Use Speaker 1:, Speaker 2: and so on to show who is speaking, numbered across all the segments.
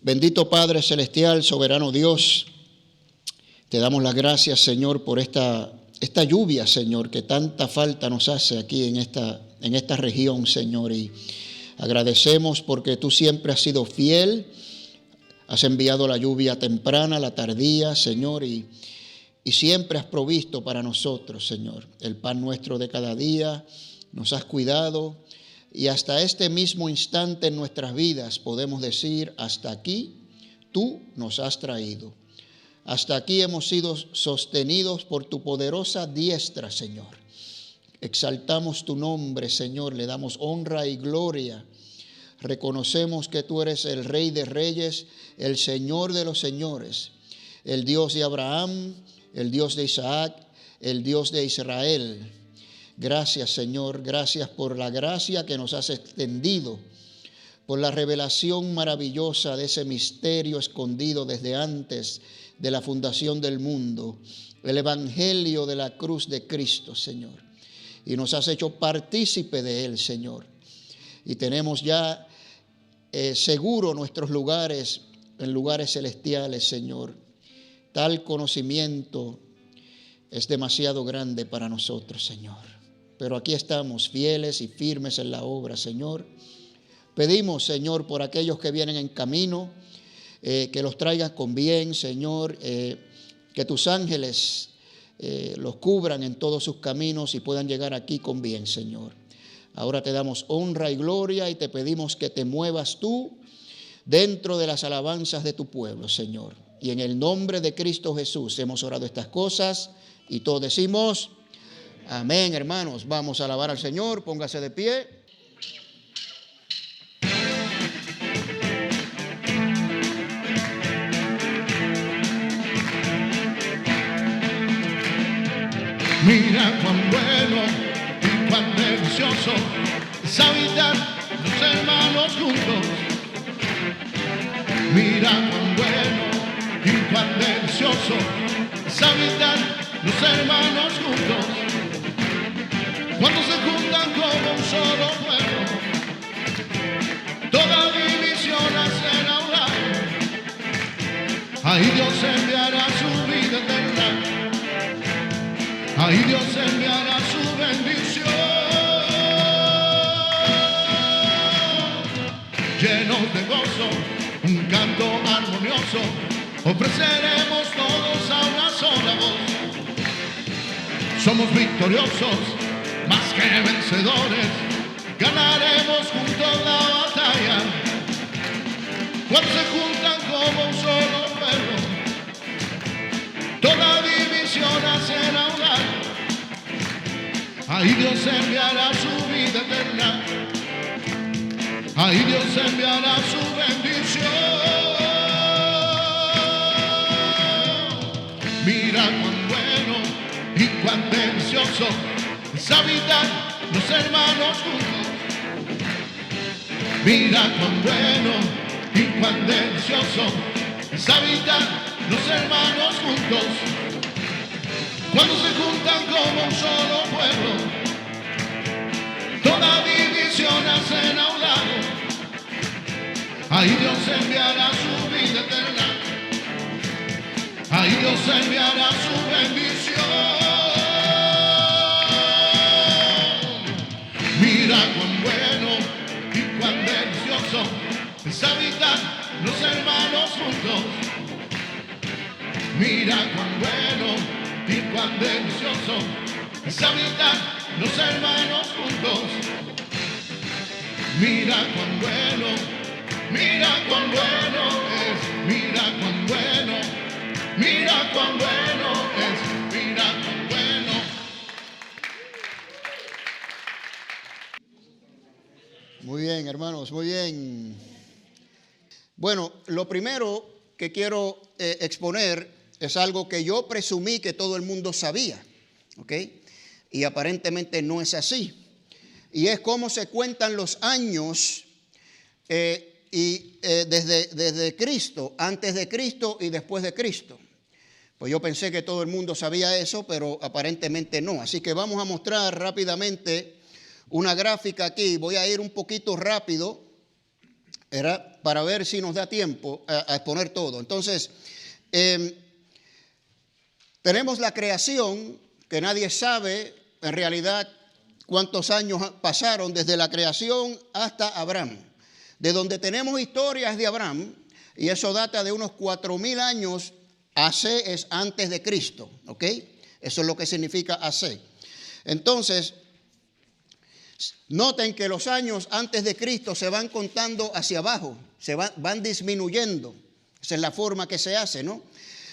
Speaker 1: Bendito Padre Celestial, soberano Dios, te damos las gracias, Señor, por esta lluvia, Señor, que tanta falta nos hace aquí en esta región, Señor. Y agradecemos porque tú siempre has sido fiel, has enviado la lluvia temprana, la tardía, Señor, y siempre has provisto para nosotros, Señor, el pan nuestro de cada día, nos has cuidado. Y hasta este mismo instante en nuestras vidas podemos decir, hasta aquí tú nos has traído. Hasta aquí hemos sido sostenidos por tu poderosa diestra, Señor. Exaltamos tu nombre, Señor, le damos honra y gloria. Reconocemos que tú eres el Rey de Reyes, el Señor de los Señores, el Dios de Abraham, el Dios de Isaac, el Dios de Israel. Gracias, Señor, gracias por la gracia que nos has extendido, por la revelación maravillosa de ese misterio escondido desde antes de la fundación del mundo, el evangelio de la cruz de Cristo, Señor. Y nos has hecho partícipe de él, Señor. Y tenemos ya seguro nuestros lugares en lugares celestiales, Señor. Tal conocimiento es demasiado grande para nosotros, Señor. Pero aquí estamos fieles y firmes en la obra, Señor. Pedimos, Señor, por aquellos que vienen en camino, que los traigas con bien, Señor, que tus ángeles los cubran en todos sus caminos y puedan llegar aquí con bien, Señor. Ahora te damos honra y gloria y te pedimos que te muevas tú dentro de las alabanzas de tu pueblo, Señor. Y en el nombre de Cristo Jesús hemos orado estas cosas y todos decimos amén, hermanos. Vamos a alabar al Señor, póngase de pie.
Speaker 2: Mira cuán bueno y cuán delicioso es habitar los hermanos juntos. Mira cuán bueno y cuán delicioso es habitar los hermanos juntos. Cuando se juntan como un solo pueblo, toda división hace a un lado. Ahí Dios enviará su vida eterna. Ahí Dios enviará su bendición. Llenos de gozo, un canto armonioso, ofreceremos todos a una sola voz. Somos victoriosos, más que vencedores, ganaremos juntos la batalla. Cuando se juntan como un solo pueblo, toda división hacen a un lado. Ahí Dios enviará su vida eterna. Ahí Dios enviará su bendición. Mira cuán bueno y cuán delicioso es habitar los hermanos juntos. Mira cuán bueno y cuán delicioso es habitar los hermanos juntos. Cuando se juntan como un solo pueblo, toda división hacen a un lado. Ahí Dios enviará su vida eterna. Ahí Dios enviará su bendición. Mira cuán bueno y cuán delicioso es habitar los hermanos juntos. Mira cuán bueno y cuán delicioso es habitar los hermanos juntos. Mira cuán bueno es, mira cuán bueno, mira cuán bueno es, mira cuán bueno.
Speaker 1: Muy bien, hermanos, muy bien. Bueno, lo primero que quiero exponer es algo que yo presumí que todo el mundo sabía, ¿ok? Y aparentemente no es así. Y es cómo se cuentan los años desde Cristo, antes de Cristo y después de Cristo. Pues yo pensé que todo el mundo sabía eso, pero aparentemente no. Así que vamos a mostrar rápidamente una gráfica aquí. Voy a ir un poquito rápido Era para ver si nos da tiempo a exponer todo. Entonces, tenemos la creación, que nadie sabe en realidad cuántos años pasaron desde la creación hasta Abraham. De donde tenemos historias de Abraham, y eso data de unos 4,000 años. AC es antes de Cristo, ¿ok? Eso es lo que significa AC. Entonces, noten que los años antes de Cristo se van contando hacia abajo, van disminuyendo. Esa es la forma que se hace, ¿no?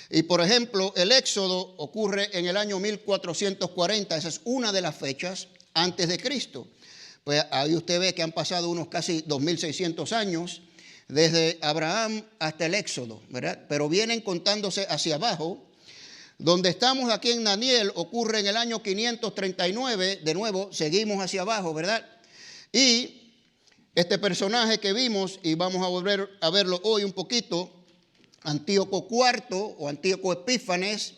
Speaker 1: Y por ejemplo, el Éxodo ocurre en el año 1440, esa es una de las fechas antes de Cristo. Pues ahí usted ve que han pasado unos casi 2600 años desde Abraham hasta el Éxodo, ¿verdad? Pero vienen contándose hacia abajo. Donde estamos aquí en Daniel ocurre en el año 539, de nuevo seguimos hacia abajo, ¿verdad? Y este personaje que vimos, y vamos a volver a verlo hoy un poquito, Antíoco IV o Antíoco Epífanes,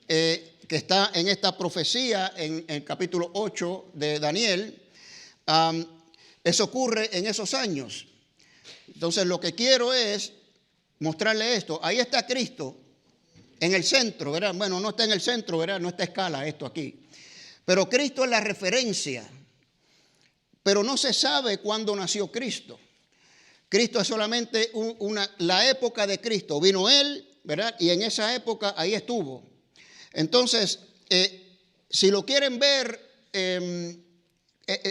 Speaker 1: que está en esta profecía en el capítulo 8 de Daniel, eso ocurre en esos años. Entonces lo que quiero es mostrarle esto. Ahí está Cristo en el centro, ¿verdad? Bueno, no está en el centro, ¿verdad? No está a escala esto aquí. Pero Cristo es la referencia. Pero no se sabe cuándo nació Cristo. Cristo es solamente la época de Cristo. Vino Él, ¿verdad? Y en esa época ahí estuvo. Entonces, si lo quieren ver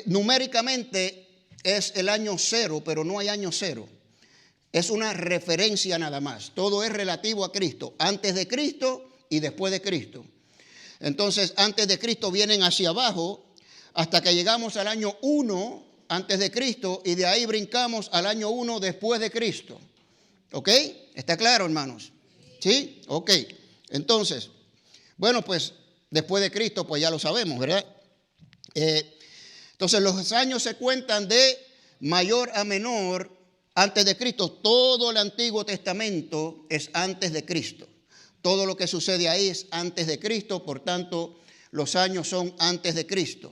Speaker 1: numéricamente, es el año 0, pero no hay año 0. Es una referencia nada más. Todo es relativo a Cristo. Antes de Cristo y después de Cristo. Entonces, antes de Cristo vienen hacia abajo hasta que llegamos al año 1 antes de Cristo y de ahí brincamos al año 1 después de Cristo. ¿Ok? ¿Está claro, hermanos? ¿Sí? Ok. Entonces, bueno, pues después de Cristo, pues ya lo sabemos, ¿verdad? Entonces los años se cuentan de mayor a menor antes de Cristo. Todo el Antiguo Testamento es antes de Cristo. Todo lo que sucede ahí es antes de Cristo, por tanto los años son antes de Cristo.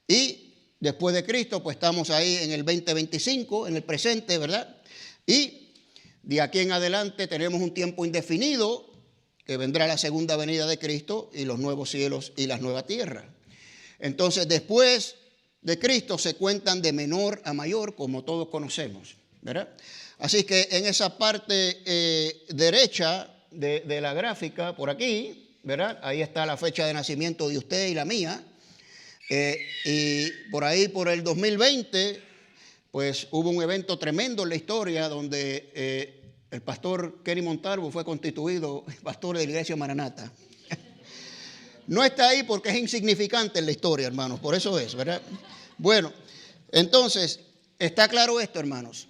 Speaker 1: Y después de Cristo, pues estamos ahí en el 2025, en el presente, ¿verdad? Y de aquí en adelante tenemos un tiempo indefinido que vendrá la segunda venida de Cristo y los nuevos cielos y la nueva tierra. Entonces después de Cristo se cuentan de menor a mayor, como todos conocemos, ¿verdad? Así que en esa parte derecha de la gráfica, por aquí, ¿verdad? Ahí está la fecha de nacimiento de usted y la mía. Y por ahí, por el 2020, pues hubo un evento tremendo en la historia donde el pastor Kenny Montalvo fue constituido pastor de la iglesia Maranata. No está ahí porque es insignificante en la historia, hermanos, por eso es, ¿verdad? Bueno, entonces, está claro esto, hermanos.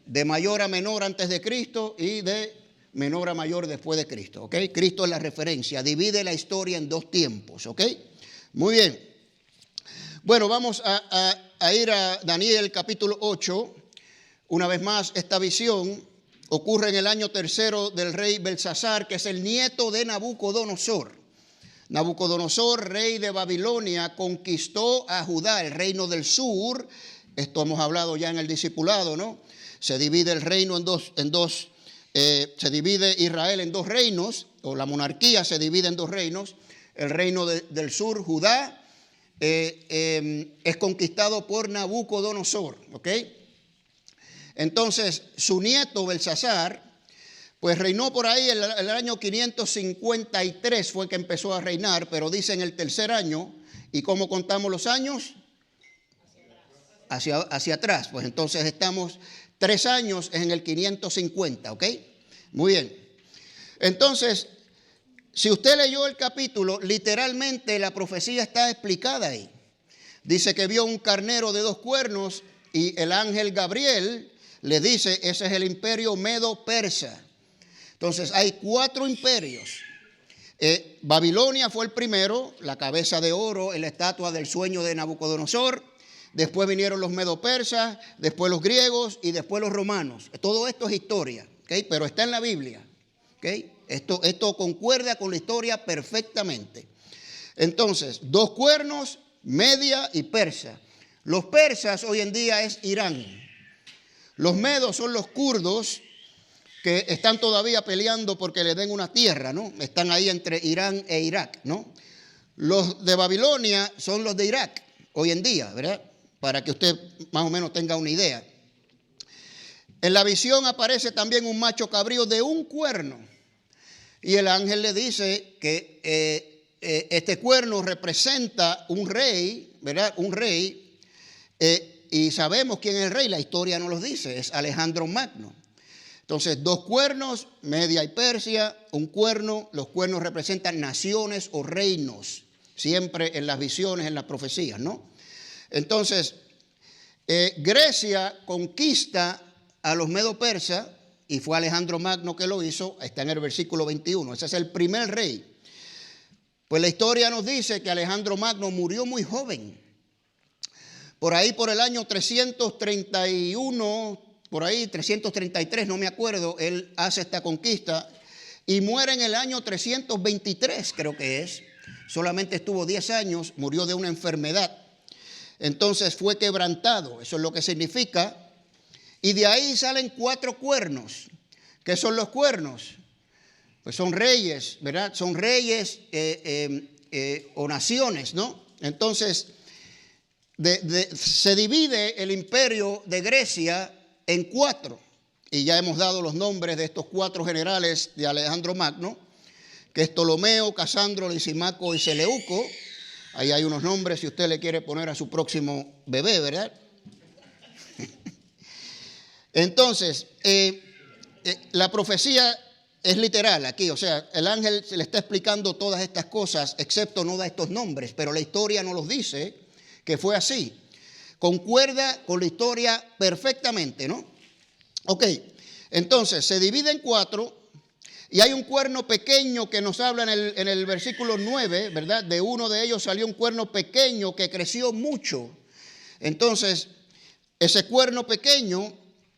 Speaker 1: De mayor a menor antes de Cristo y de menor a mayor después de Cristo, ¿ok? Cristo es la referencia, divide la historia en dos tiempos, ¿ok? Muy bien. Bueno, vamos a ir a Daniel capítulo 8. Una vez más, esta visión ocurre en el año 3 del rey Belsasar, que es el nieto de Nabucodonosor. Nabucodonosor, rey de Babilonia, conquistó a Judá, el reino del sur. Esto hemos hablado ya en el discipulado, ¿no? Se divide el reino se divide Israel en dos reinos, o la monarquía se divide en dos reinos. El reino del sur, Judá, es conquistado por Nabucodonosor, ¿ok? Entonces, su nieto Belsasar, pues reinó por ahí el año 553 fue que empezó a reinar, pero dice en el tercer año. ¿Y cómo contamos los años? Hacia atrás. Pues entonces estamos 3 años en el 550, ¿ok? Muy bien. Entonces, si usted leyó el capítulo, literalmente la profecía está explicada ahí. Dice que vio un carnero de 2 cuernos y el ángel Gabriel le dice, ese es el imperio medo-persa. Entonces hay 4 imperios. Babilonia fue el primero, la cabeza de oro en la estatua del sueño de Nabucodonosor. Después vinieron los medo-persas, después los griegos y después los romanos. Todo esto es historia, ¿okay? Pero está en la Biblia, ¿okay? Esto concuerda con la historia perfectamente. Entonces, 2 cuernos, Media y Persa. Los persas hoy en día es Irán. Los medos son los kurdos que están todavía peleando porque le den una tierra, ¿no? Están ahí entre Irán e Irak, ¿no? Los de Babilonia son los de Irak hoy en día, ¿verdad? Para que usted más o menos tenga una idea. En la visión aparece también un macho cabrío de un cuerno. Y el ángel le dice que este cuerno representa un rey, ¿verdad? Un rey. Y sabemos quién es el rey, la historia nos lo dice, es Alejandro Magno. Entonces, 2 cuernos, Media y Persia, un cuerno, los cuernos representan naciones o reinos, siempre en las visiones, en las profecías, ¿no? Entonces, Grecia conquista a los medo-persas y fue Alejandro Magno que lo hizo, está en el versículo 21, ese es el primer rey. Pues la historia nos dice que Alejandro Magno murió muy joven, por ahí por el año 331, por ahí 333, no me acuerdo, él hace esta conquista y muere en el año 323, creo que es. Solamente estuvo 10 años, murió de una enfermedad. Entonces fue quebrantado, eso es lo que significa. Y de ahí salen 4 cuernos. ¿Qué son los cuernos? Pues son reyes, ¿verdad? Son reyes o naciones, ¿no? Entonces se divide el imperio de Grecia en 4. Y ya hemos dado los nombres de estos 4 generales de Alejandro Magno, que es Ptolomeo, Casandro, Lisimaco y Seleuco. Ahí hay unos nombres si usted le quiere poner a su próximo bebé, ¿verdad? Entonces, la profecía es literal aquí, o sea, el ángel se le está explicando todas estas cosas, excepto no da estos nombres, pero la historia nos los dice que fue así. Concuerda con la historia perfectamente, ¿no? Ok, entonces se divide en 4 y hay un cuerno pequeño que nos habla en el versículo 9, ¿verdad? De uno de ellos salió un cuerno pequeño que creció mucho. Entonces, ese cuerno pequeño,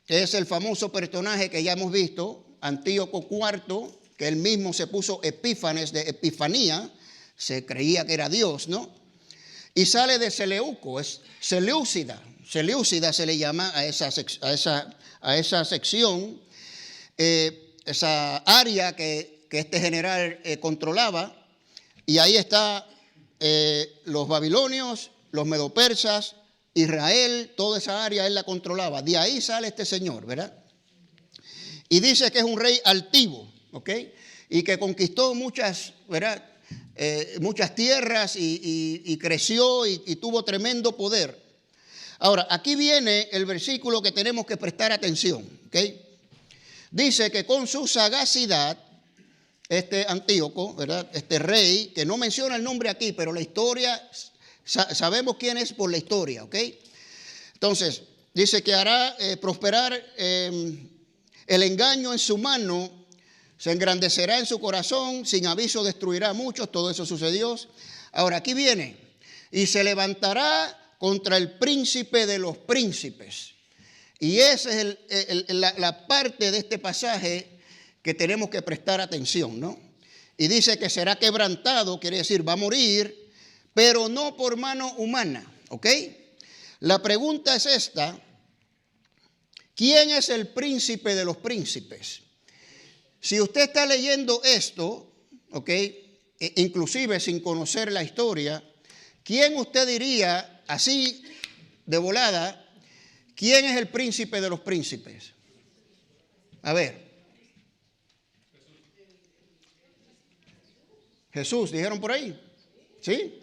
Speaker 1: que es el famoso personaje que ya hemos visto, Antíoco IV, que él mismo se puso Epífanes de Epifanía, se creía que era Dios, ¿no? Y sale de Seleuco, es Seleucida. Seleucida se le llama a esa sección, esa área que este general controlaba. Y ahí está los babilonios, los medopersas, Israel, toda esa área él la controlaba. De ahí sale este señor, ¿verdad? Y dice que es un rey altivo, ¿ok? Y que conquistó muchas, ¿verdad? Muchas tierras y creció y tuvo tremendo poder. Ahora, aquí viene el versículo que tenemos que prestar atención, ¿ok? Dice que con su sagacidad, este Antíoco, ¿verdad? Este rey, que no menciona el nombre aquí, pero la historia, sabemos quién es por la historia, ¿ok? Entonces, dice que hará prosperar el engaño en su mano, se engrandecerá en su corazón, sin aviso destruirá a muchos, todo eso sucedió. Ahora, aquí viene, y se levantará contra el príncipe de los príncipes. Y esa es la parte de este pasaje que tenemos que prestar atención, ¿no? Y dice que será quebrantado, quiere decir va a morir, pero no por mano humana, ¿ok? La pregunta es esta: ¿quién es el príncipe de los príncipes? Si usted está leyendo esto, ¿ok? Inclusive sin conocer la historia, ¿quién usted diría, así de volada, quién es el príncipe de los príncipes? A ver. Jesús, dijeron por ahí. ¿Sí?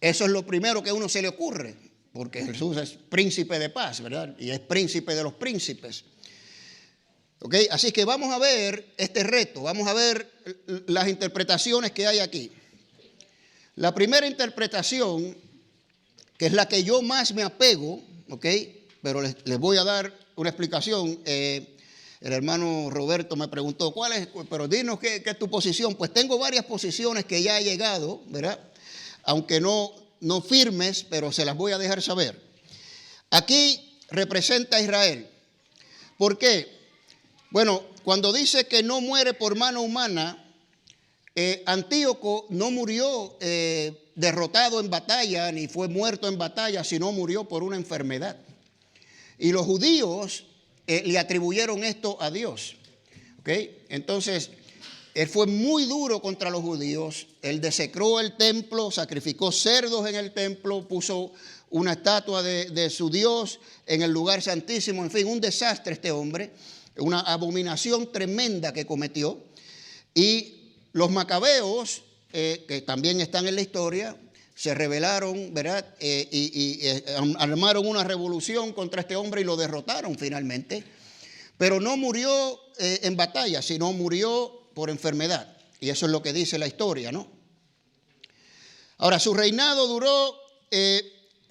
Speaker 1: Eso es lo primero que a uno se le ocurre, porque Jesús es príncipe de paz, ¿verdad? Y es príncipe de los príncipes. ¿Ok? Así que vamos a ver este reto, vamos a ver las interpretaciones que hay aquí. La primera interpretación, que es la que yo más me apego, ¿ok? Pero les voy a dar una explicación. El hermano Roberto me preguntó, ¿cuál es? Pero dinos qué es tu posición. Pues tengo varias posiciones que ya he llegado, ¿verdad? Aunque no firmes, pero se las voy a dejar saber. Aquí representa a Israel. ¿Por qué? Bueno, cuando dice que no muere por mano humana, Antíoco no murió derrotado en batalla, ni fue muerto en batalla, sino murió por una enfermedad. Y los judíos le atribuyeron esto a Dios. ¿Okay? Entonces, él fue muy duro contra los judíos. Él desecró el templo, sacrificó cerdos en el templo, puso una estatua de su Dios en el lugar santísimo. En fin, un desastre este hombre, una abominación tremenda que cometió. Y los macabeos, que también están en la historia, se rebelaron, ¿verdad? Y armaron una revolución contra este hombre y lo derrotaron finalmente. Pero no murió en batalla, sino murió por enfermedad. Y eso es lo que dice la historia, ¿no? Ahora, su reinado duró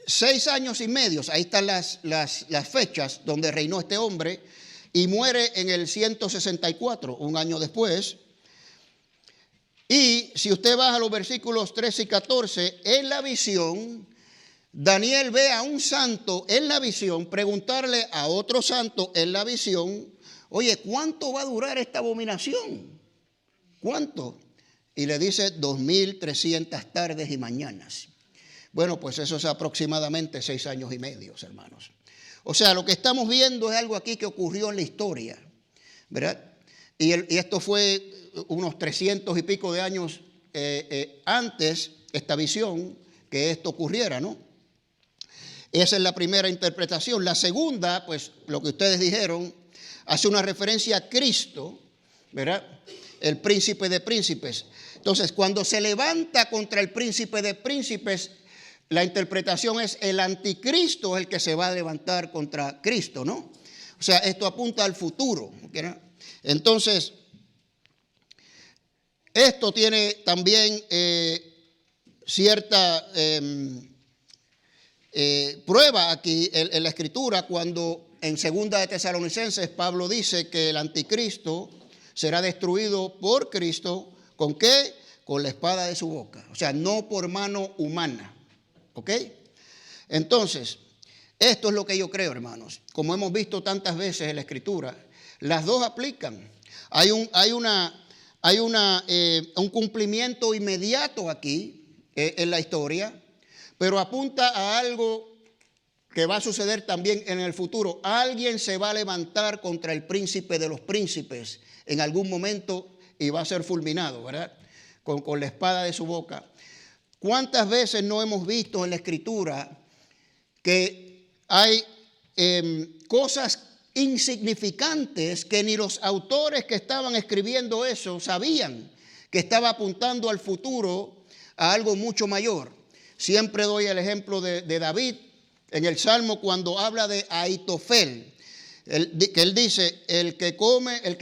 Speaker 1: 6 años y medio. Ahí están las fechas donde reinó este hombre. Y muere en el 164, un año después. Y si usted baja a los versículos 13 y 14, en la visión, Daniel ve a un santo en la visión preguntarle a otro santo en la visión, oye, ¿cuánto va a durar esta abominación? ¿Cuánto? Y le dice 2300 tardes y mañanas. Bueno, pues eso es aproximadamente 6 años y medio, hermanos. O sea, lo que estamos viendo es algo aquí que ocurrió en la historia, ¿verdad? Y esto fue unos 300 y pico de años antes, esta visión, que esto ocurriera, ¿no? Esa es la primera interpretación. La segunda, pues lo que ustedes dijeron, hace una referencia a Cristo, ¿verdad? El príncipe de príncipes. Entonces, cuando se levanta contra el príncipe de príncipes, la interpretación es el anticristo el que se va a levantar contra Cristo, ¿no? O sea, esto apunta al futuro, ¿no? Entonces, esto tiene también cierta prueba aquí en la Escritura cuando en 2 de Tesalonicenses Pablo dice que el anticristo será destruido por Cristo. ¿Con qué? Con la espada de su boca. O sea, no por mano humana. ¿Ok? Entonces, esto es lo que yo creo, hermanos. Como hemos visto tantas veces en la Escritura, las dos aplican. Hay un cumplimiento inmediato aquí en la historia, pero apunta a algo que va a suceder también en el futuro. Alguien se va a levantar contra el príncipe de los príncipes en algún momento y va a ser fulminado, ¿verdad? Con la espada de su boca. ¿Cuántas veces no hemos visto en la Escritura que hay cosas insignificantes que ni los autores que estaban escribiendo eso sabían que estaba apuntando al futuro, a algo mucho mayor? Siempre doy el ejemplo de David en el Salmo cuando habla de Ahitofel, que él dice, el que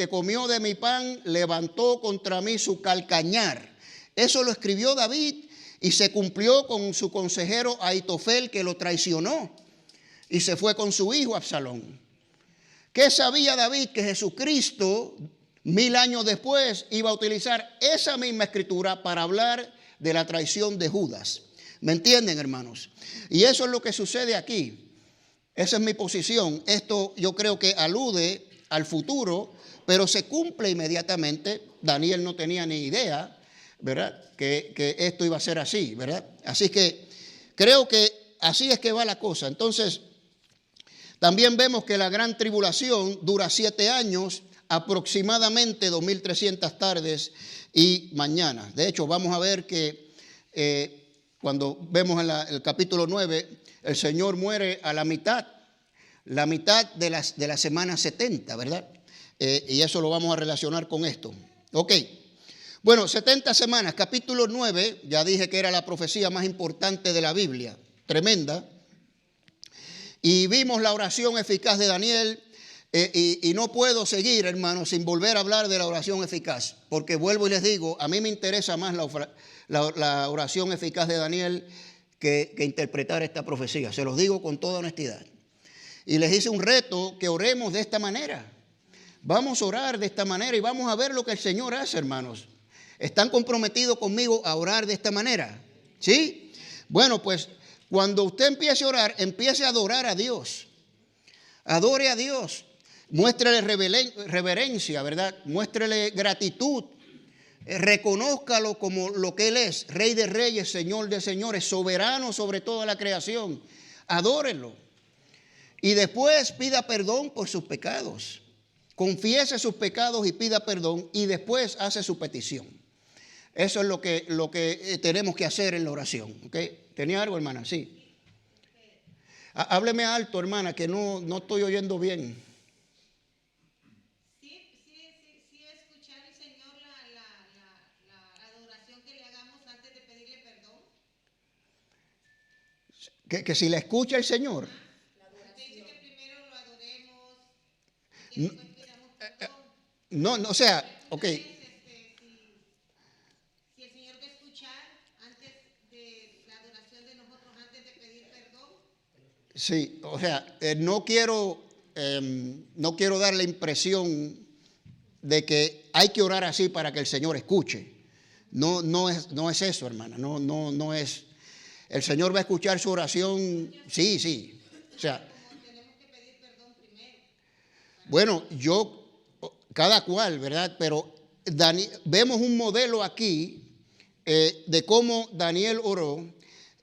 Speaker 1: comió de mi pan levantó contra mí su calcañar. Eso lo escribió David y se cumplió con su consejero Ahitofel, que lo traicionó y se fue con su hijo Absalón. ¿Qué sabía David? Que Jesucristo, 1000 años después, iba a utilizar esa misma escritura para hablar de la traición de Judas. ¿Me entienden, hermanos? Y eso es lo que sucede aquí. Esa es mi posición. Esto yo creo que alude al futuro, pero se cumple inmediatamente. Daniel no tenía ni idea, ¿verdad?, que esto iba a ser así, ¿verdad? Así que creo que así es que va la cosa. Entonces, también vemos que la gran tribulación dura 7 años, aproximadamente 2300 tardes y mañanas. De hecho, vamos a ver que cuando vemos en el capítulo 9, el Señor muere a la mitad de la semana 70, ¿verdad? Y eso lo vamos a relacionar con esto. Ok. Bueno, 70 semanas, capítulo 9, ya dije que era la profecía más importante de la Biblia, tremenda. Y vimos la oración eficaz de Daniel, y no puedo seguir, hermanos, sin volver a hablar de la oración eficaz, porque vuelvo y les digo, a mí me interesa más la oración eficaz de Daniel que interpretar esta profecía. Se los digo con toda honestidad. Y les hice un reto que oremos de esta manera. Vamos a orar de esta manera y vamos a ver lo que el Señor hace, hermanos. ¿Están comprometidos conmigo a orar de esta manera? ¿Sí? Bueno, pues cuando usted empiece a orar, empiece a adorar a Dios. Adore a Dios. Muéstrele reverencia, ¿verdad? Muéstrele gratitud. Reconózcalo como lo que Él es, Rey de reyes, Señor de señores, soberano sobre toda la creación. Adórenlo. y después pida perdón por sus pecados. Confiese sus pecados y pida perdón y después hace su petición. Eso es lo que tenemos que hacer en la oración. ¿Okay? ¿Tenía algo, hermana? Sí. Hábleme alto, hermana, que no estoy oyendo bien.
Speaker 3: Sí, escuchar al Señor la adoración que le hagamos antes de pedirle perdón.
Speaker 1: Que si la escucha el Señor.
Speaker 3: Usted dice que primero lo adoremos y que después pidamos perdón.
Speaker 1: No, o sea, ok.
Speaker 3: Si el Señor va a escuchar antes de la adoración de nosotros, antes de pedir perdón.
Speaker 1: Sí, o sea, no quiero dar la impresión de que hay que orar así para que el Señor escuche. No es eso, hermana. No es. El Señor va a escuchar su oración. Sí. O sea,
Speaker 3: Tenemos que pedir perdón primero.
Speaker 1: Bueno, cada cual, ¿verdad? Pero vemos un modelo aquí de cómo Daniel oró.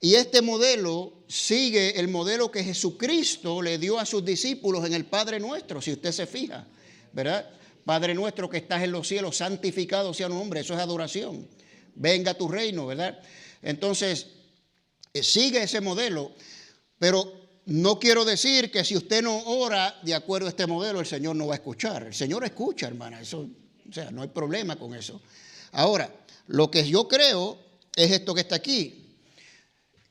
Speaker 1: Y este modelo sigue el modelo que Jesucristo le dio a sus discípulos en el Padre Nuestro, si usted se fija, ¿verdad? Padre nuestro que estás en los cielos, santificado sea tu nombre, eso es adoración. Venga tu reino, ¿verdad? Entonces, sigue ese modelo, pero no quiero decir que si usted no ora de acuerdo a este modelo, el Señor no va a escuchar. El Señor escucha, hermana, eso, o sea, no hay problema con eso. Ahora, lo que yo creo es esto que está aquí.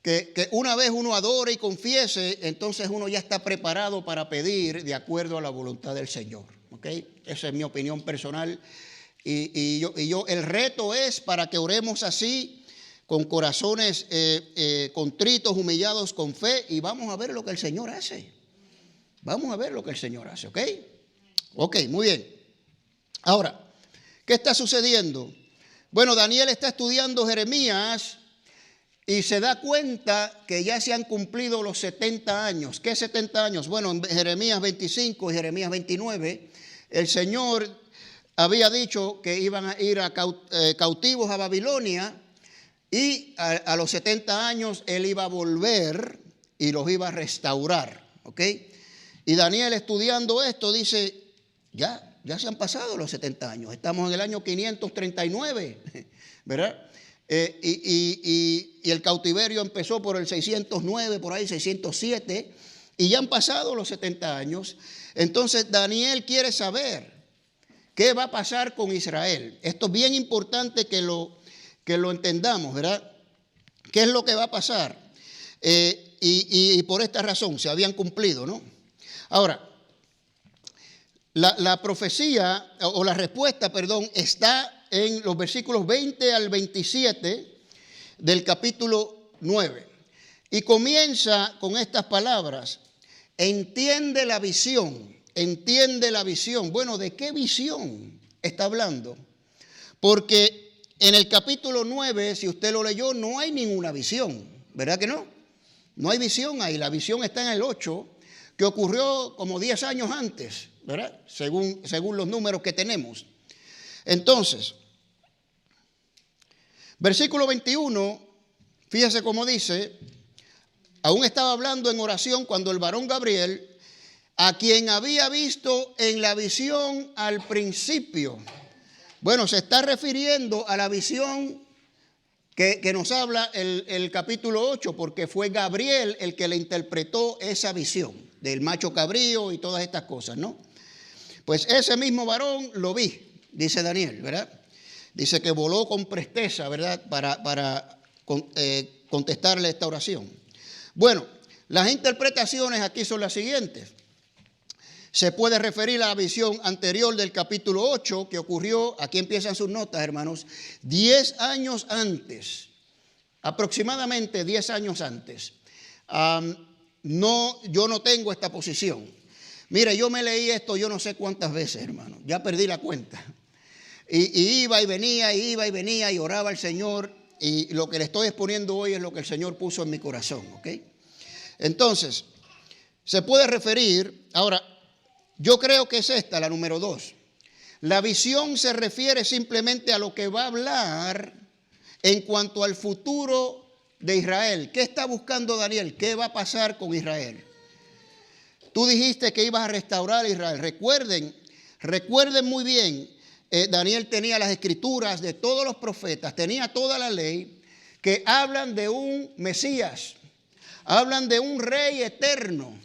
Speaker 1: Que una vez uno adore y confiese, entonces uno ya está preparado para pedir de acuerdo a la voluntad del Señor. ¿Okay? Esa es mi opinión personal. Y yo, el reto es para que oremos así, con corazones contritos, humillados, con fe, y vamos a ver lo que el Señor hace. Vamos a ver lo que el Señor hace, ¿ok? Ok, muy bien. Ahora, ¿qué está sucediendo? Bueno, Daniel está estudiando Jeremías y se da cuenta que ya se han cumplido los 70 años. ¿Qué 70 años? Bueno, en Jeremías 25 y Jeremías 29, el Señor había dicho que iban a ir cautivos a Babilonia y a los 70 años Él iba a volver y los iba a restaurar. ¿Ok? Y Daniel, estudiando esto, dice, ya se han pasado los 70 años. Estamos en el año 539, ¿verdad? Y el cautiverio empezó por el 609, por ahí 607, y ya han pasado los 70 años. Entonces Daniel quiere saber qué va a pasar con Israel. Esto es bien importante que lo entendamos, ¿verdad? ¿Qué es lo que va a pasar? Y por esta razón se habían cumplido, ¿no? Ahora, la profecía o la respuesta, perdón, está en los versículos 20 al 27 del capítulo 9. Y comienza con estas palabras: entiende la visión, entiende la visión. Bueno, ¿de qué visión está hablando? Porque en el capítulo 9, si usted lo leyó, no hay ninguna visión, ¿verdad que no? No hay visión ahí, la visión está en el 8, que ocurrió como 10 años antes, ¿verdad? Según los números que tenemos. Entonces, versículo 21, fíjese cómo dice: aún estaba hablando en oración cuando el varón Gabriel, a quien había visto en la visión al principio. Bueno, se está refiriendo a la visión que nos habla el capítulo 8, porque fue Gabriel el que le interpretó esa visión del macho cabrío y todas estas cosas, ¿no? Pues ese mismo varón lo vi, dice Daniel, ¿verdad? Dice que voló con presteza, ¿verdad? Para contestarle esta oración. Bueno, las interpretaciones aquí son las siguientes. Se puede referir a la visión anterior del capítulo 8 que ocurrió, aquí empiezan sus notas, hermanos, 10 años antes, aproximadamente 10 años antes. Yo no tengo esta posición. Mire, yo me leí esto yo no sé cuántas veces, hermano, ya perdí la cuenta. Y iba y venía y oraba al Señor, y lo que le estoy exponiendo hoy es lo que el Señor puso en mi corazón, ¿ok? Entonces, se puede referir, ahora, yo creo que es esta, la número 2. La visión se refiere simplemente a lo que va a hablar en cuanto al futuro de Israel. ¿Qué está buscando Daniel? ¿Qué va a pasar con Israel? tú dijiste que ibas a restaurar a Israel. Recuerden muy bien, Daniel tenía las escrituras de todos los profetas, tenía toda la ley que hablan de un Mesías, hablan de un rey eterno.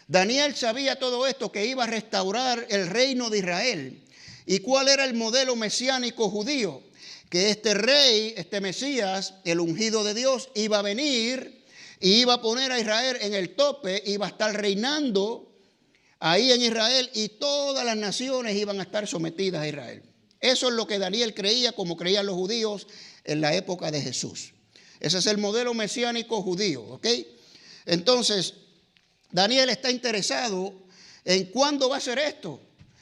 Speaker 1: Daniel sabía todo esto, que iba a restaurar el reino de Israel. ¿Y cuál era el modelo mesiánico judío? Que este rey, este Mesías, el ungido de Dios, iba a venir y iba a poner a Israel en el tope, iba a estar reinando ahí en Israel y todas las naciones iban a estar sometidas a Israel. Eso es lo que Daniel creía, como creían los judíos en la época de Jesús. Ese es el modelo mesiánico judío, ¿ok? Entonces, Daniel está interesado en cuándo va a ser esto.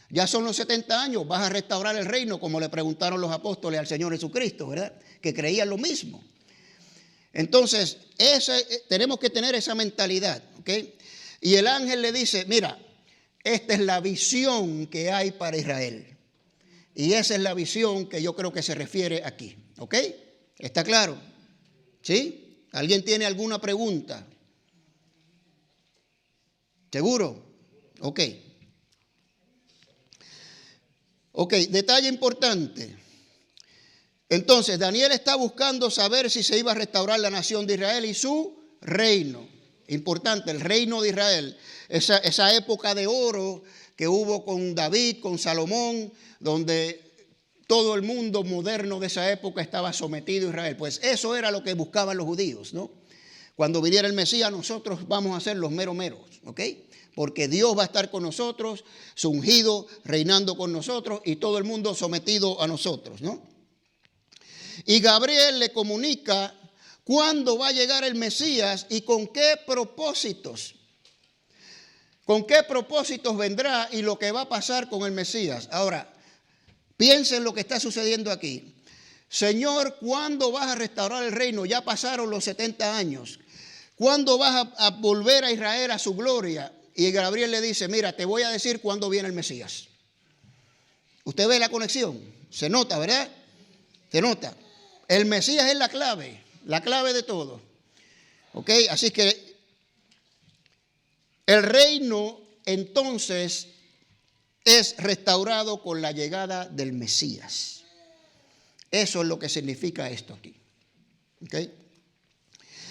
Speaker 1: Ya son los 70 años, vas a restaurar el reino, como le preguntaron los apóstoles al Señor Jesucristo, ¿verdad? Que creían lo mismo. Entonces, tenemos que tener esa mentalidad, ¿ok? Y el ángel le dice, mira, esta es la visión que hay para Israel. Y esa es la visión que yo creo que se refiere aquí, ¿ok? ¿Está claro? ¿Sí? ¿Alguien tiene alguna pregunta? ¿Seguro? Ok. Ok, detalle importante. Entonces, Daniel está buscando saber si se iba a restaurar la nación de Israel y su reino. Importante, el reino de Israel. Esa época de oro que hubo con David, con Salomón, donde todo el mundo moderno de esa época estaba sometido a Israel. Pues eso era lo que buscaban los judíos, ¿no? Cuando viniera el Mesías, nosotros vamos a ser los meros, ¿ok? Porque Dios va a estar con nosotros, su ungido reinando con nosotros y todo el mundo sometido a nosotros, ¿no? Y Gabriel le comunica cuándo va a llegar el Mesías y con qué propósitos. Con qué propósitos vendrá y lo que va a pasar con el Mesías. Ahora, piensen lo que está sucediendo aquí. Señor, ¿cuándo vas a restaurar el reino? Ya pasaron los 70 años. ¿Cuándo vas a volver a Israel a su gloria? Y Gabriel le dice, mira, te voy a decir cuándo viene el Mesías. Usted ve la conexión, se nota, ¿verdad? Se nota. El Mesías es la clave de todo. ¿Ok? Así que el reino entonces es restaurado con la llegada del Mesías. Eso es lo que significa esto aquí. ¿Ok?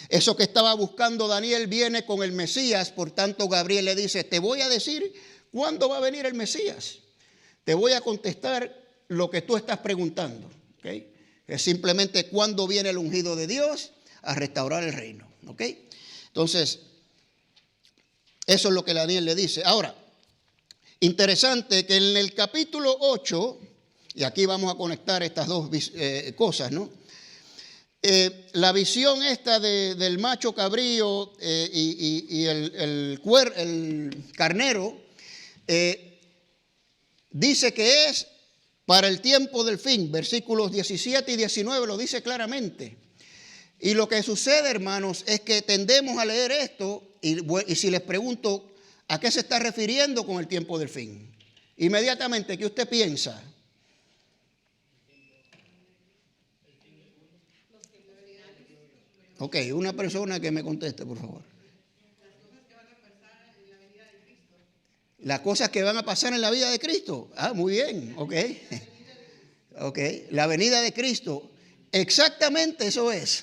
Speaker 1: Eso que estaba buscando Daniel viene con el Mesías, por tanto Gabriel le dice, te voy a decir cuándo va a venir el Mesías. Te voy a contestar lo que tú estás preguntando. ¿Okay? Es simplemente cuándo viene el ungido de Dios a restaurar el reino. ¿Okay? Entonces, eso es lo que Daniel le dice. Ahora, interesante que en el capítulo 8, y aquí vamos a conectar estas dos cosas, ¿no? La visión esta del macho cabrío y el carnero dice que es para el tiempo del fin. Versículos 17 y 19 lo dice claramente. Y lo que sucede, hermanos, es que tendemos a leer esto y si les pregunto a qué se está refiriendo con el tiempo del fin, inmediatamente, ¿qué usted piensa? Ok, una persona que me conteste, por favor. Las cosas que van a pasar en la vida de Cristo. Ah, muy bien, ok. Ok, la venida de Cristo. Exactamente eso es.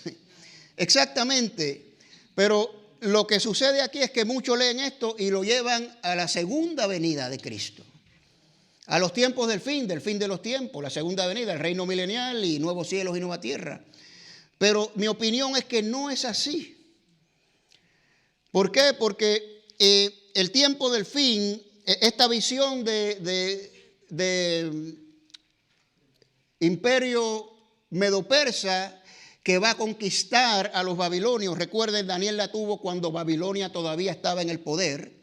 Speaker 1: Exactamente. Pero lo que sucede aquí es que muchos leen esto y lo llevan a la segunda venida de Cristo. A los tiempos del fin de los tiempos, la segunda venida, el reino milenial y nuevos cielos y nueva tierra. Pero mi opinión es que no es así. ¿Por qué? Porque el tiempo del fin, esta visión de imperio medo-persa que va a conquistar a los babilonios. Recuerden, Daniel la tuvo cuando Babilonia todavía estaba en el poder.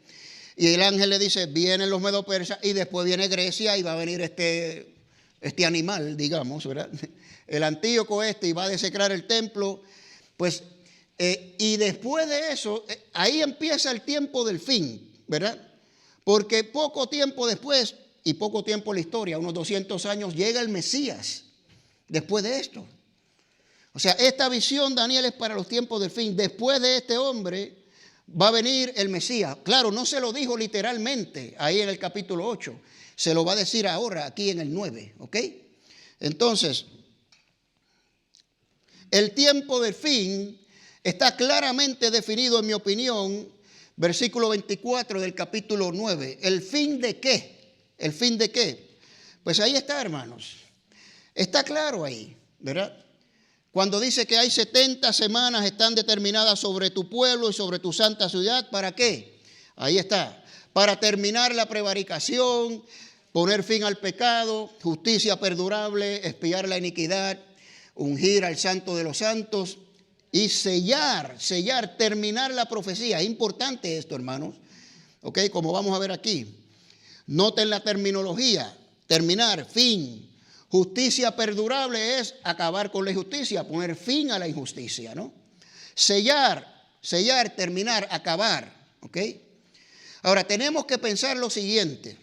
Speaker 1: Y el ángel le dice, vienen los medo-persas y después viene Grecia y va a venir este animal, digamos, ¿verdad? El Antíoco y va a desecrar el templo, pues, y después de eso, ahí empieza el tiempo del fin, ¿verdad? Porque poco tiempo después, y poco tiempo en la historia, unos 200 años, llega el Mesías, después de esto. O sea, esta visión, Daniel, es para los tiempos del fin. Después de este hombre, va a venir el Mesías. Claro, no se lo dijo literalmente ahí en el capítulo 8. Se lo va a decir ahora aquí en el 9, ¿ok? Entonces, el tiempo del fin está claramente definido, en mi opinión, versículo 24 del capítulo 9. ¿El fin de qué? ¿El fin de qué? Pues ahí está, hermanos. Está claro ahí, ¿verdad? Cuando dice que hay 70 semanas están determinadas sobre tu pueblo y sobre tu santa ciudad, ¿para qué? Ahí está. Para terminar la prevaricación, poner fin al pecado, justicia perdurable, expiar la iniquidad, ungir al santo de los santos y sellar, terminar la profecía. Es importante esto, hermanos. ¿Ok? Como vamos a ver aquí. Noten la terminología. Terminar, fin. Justicia perdurable es acabar con la injusticia, poner fin a la injusticia, ¿no? Sellar, terminar, acabar, ¿ok? Ahora, tenemos que pensar lo siguiente.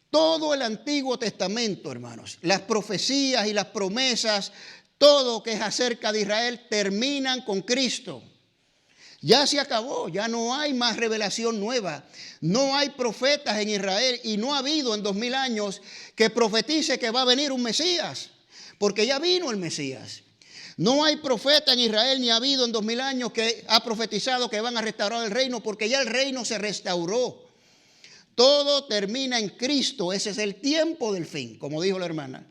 Speaker 1: Todo el Antiguo Testamento, hermanos, las profecías y las promesas, todo que es acerca de Israel, terminan con Cristo. Ya se acabó, ya no hay más revelación nueva. No hay profetas en Israel y no ha habido en 2000 años que profetice que va a venir un Mesías, porque ya vino el Mesías. No hay profeta en Israel ni ha habido en 2000 años que ha profetizado que van a restaurar el reino, porque ya el reino se restauró. Todo termina en Cristo, ese es el tiempo del fin, como dijo la hermana.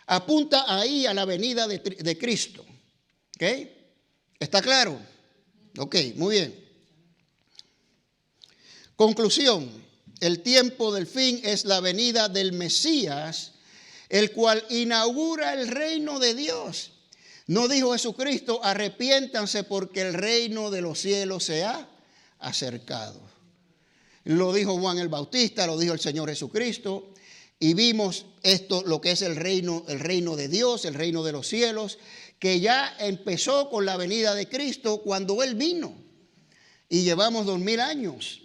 Speaker 1: Apunta ahí a la venida de Cristo. ¿Ok? ¿Está claro? Ok, muy bien. Conclusión, el tiempo del fin es la venida del Mesías, el cual inaugura el reino de Dios. No dijo Jesucristo, arrepiéntanse porque el reino de los cielos se ha acercado. Lo dijo Juan el Bautista, lo dijo el Señor Jesucristo, y vimos esto, lo que es el reino de Dios, el reino de los cielos, que ya empezó con la venida de Cristo cuando Él vino. Y llevamos 2000 años.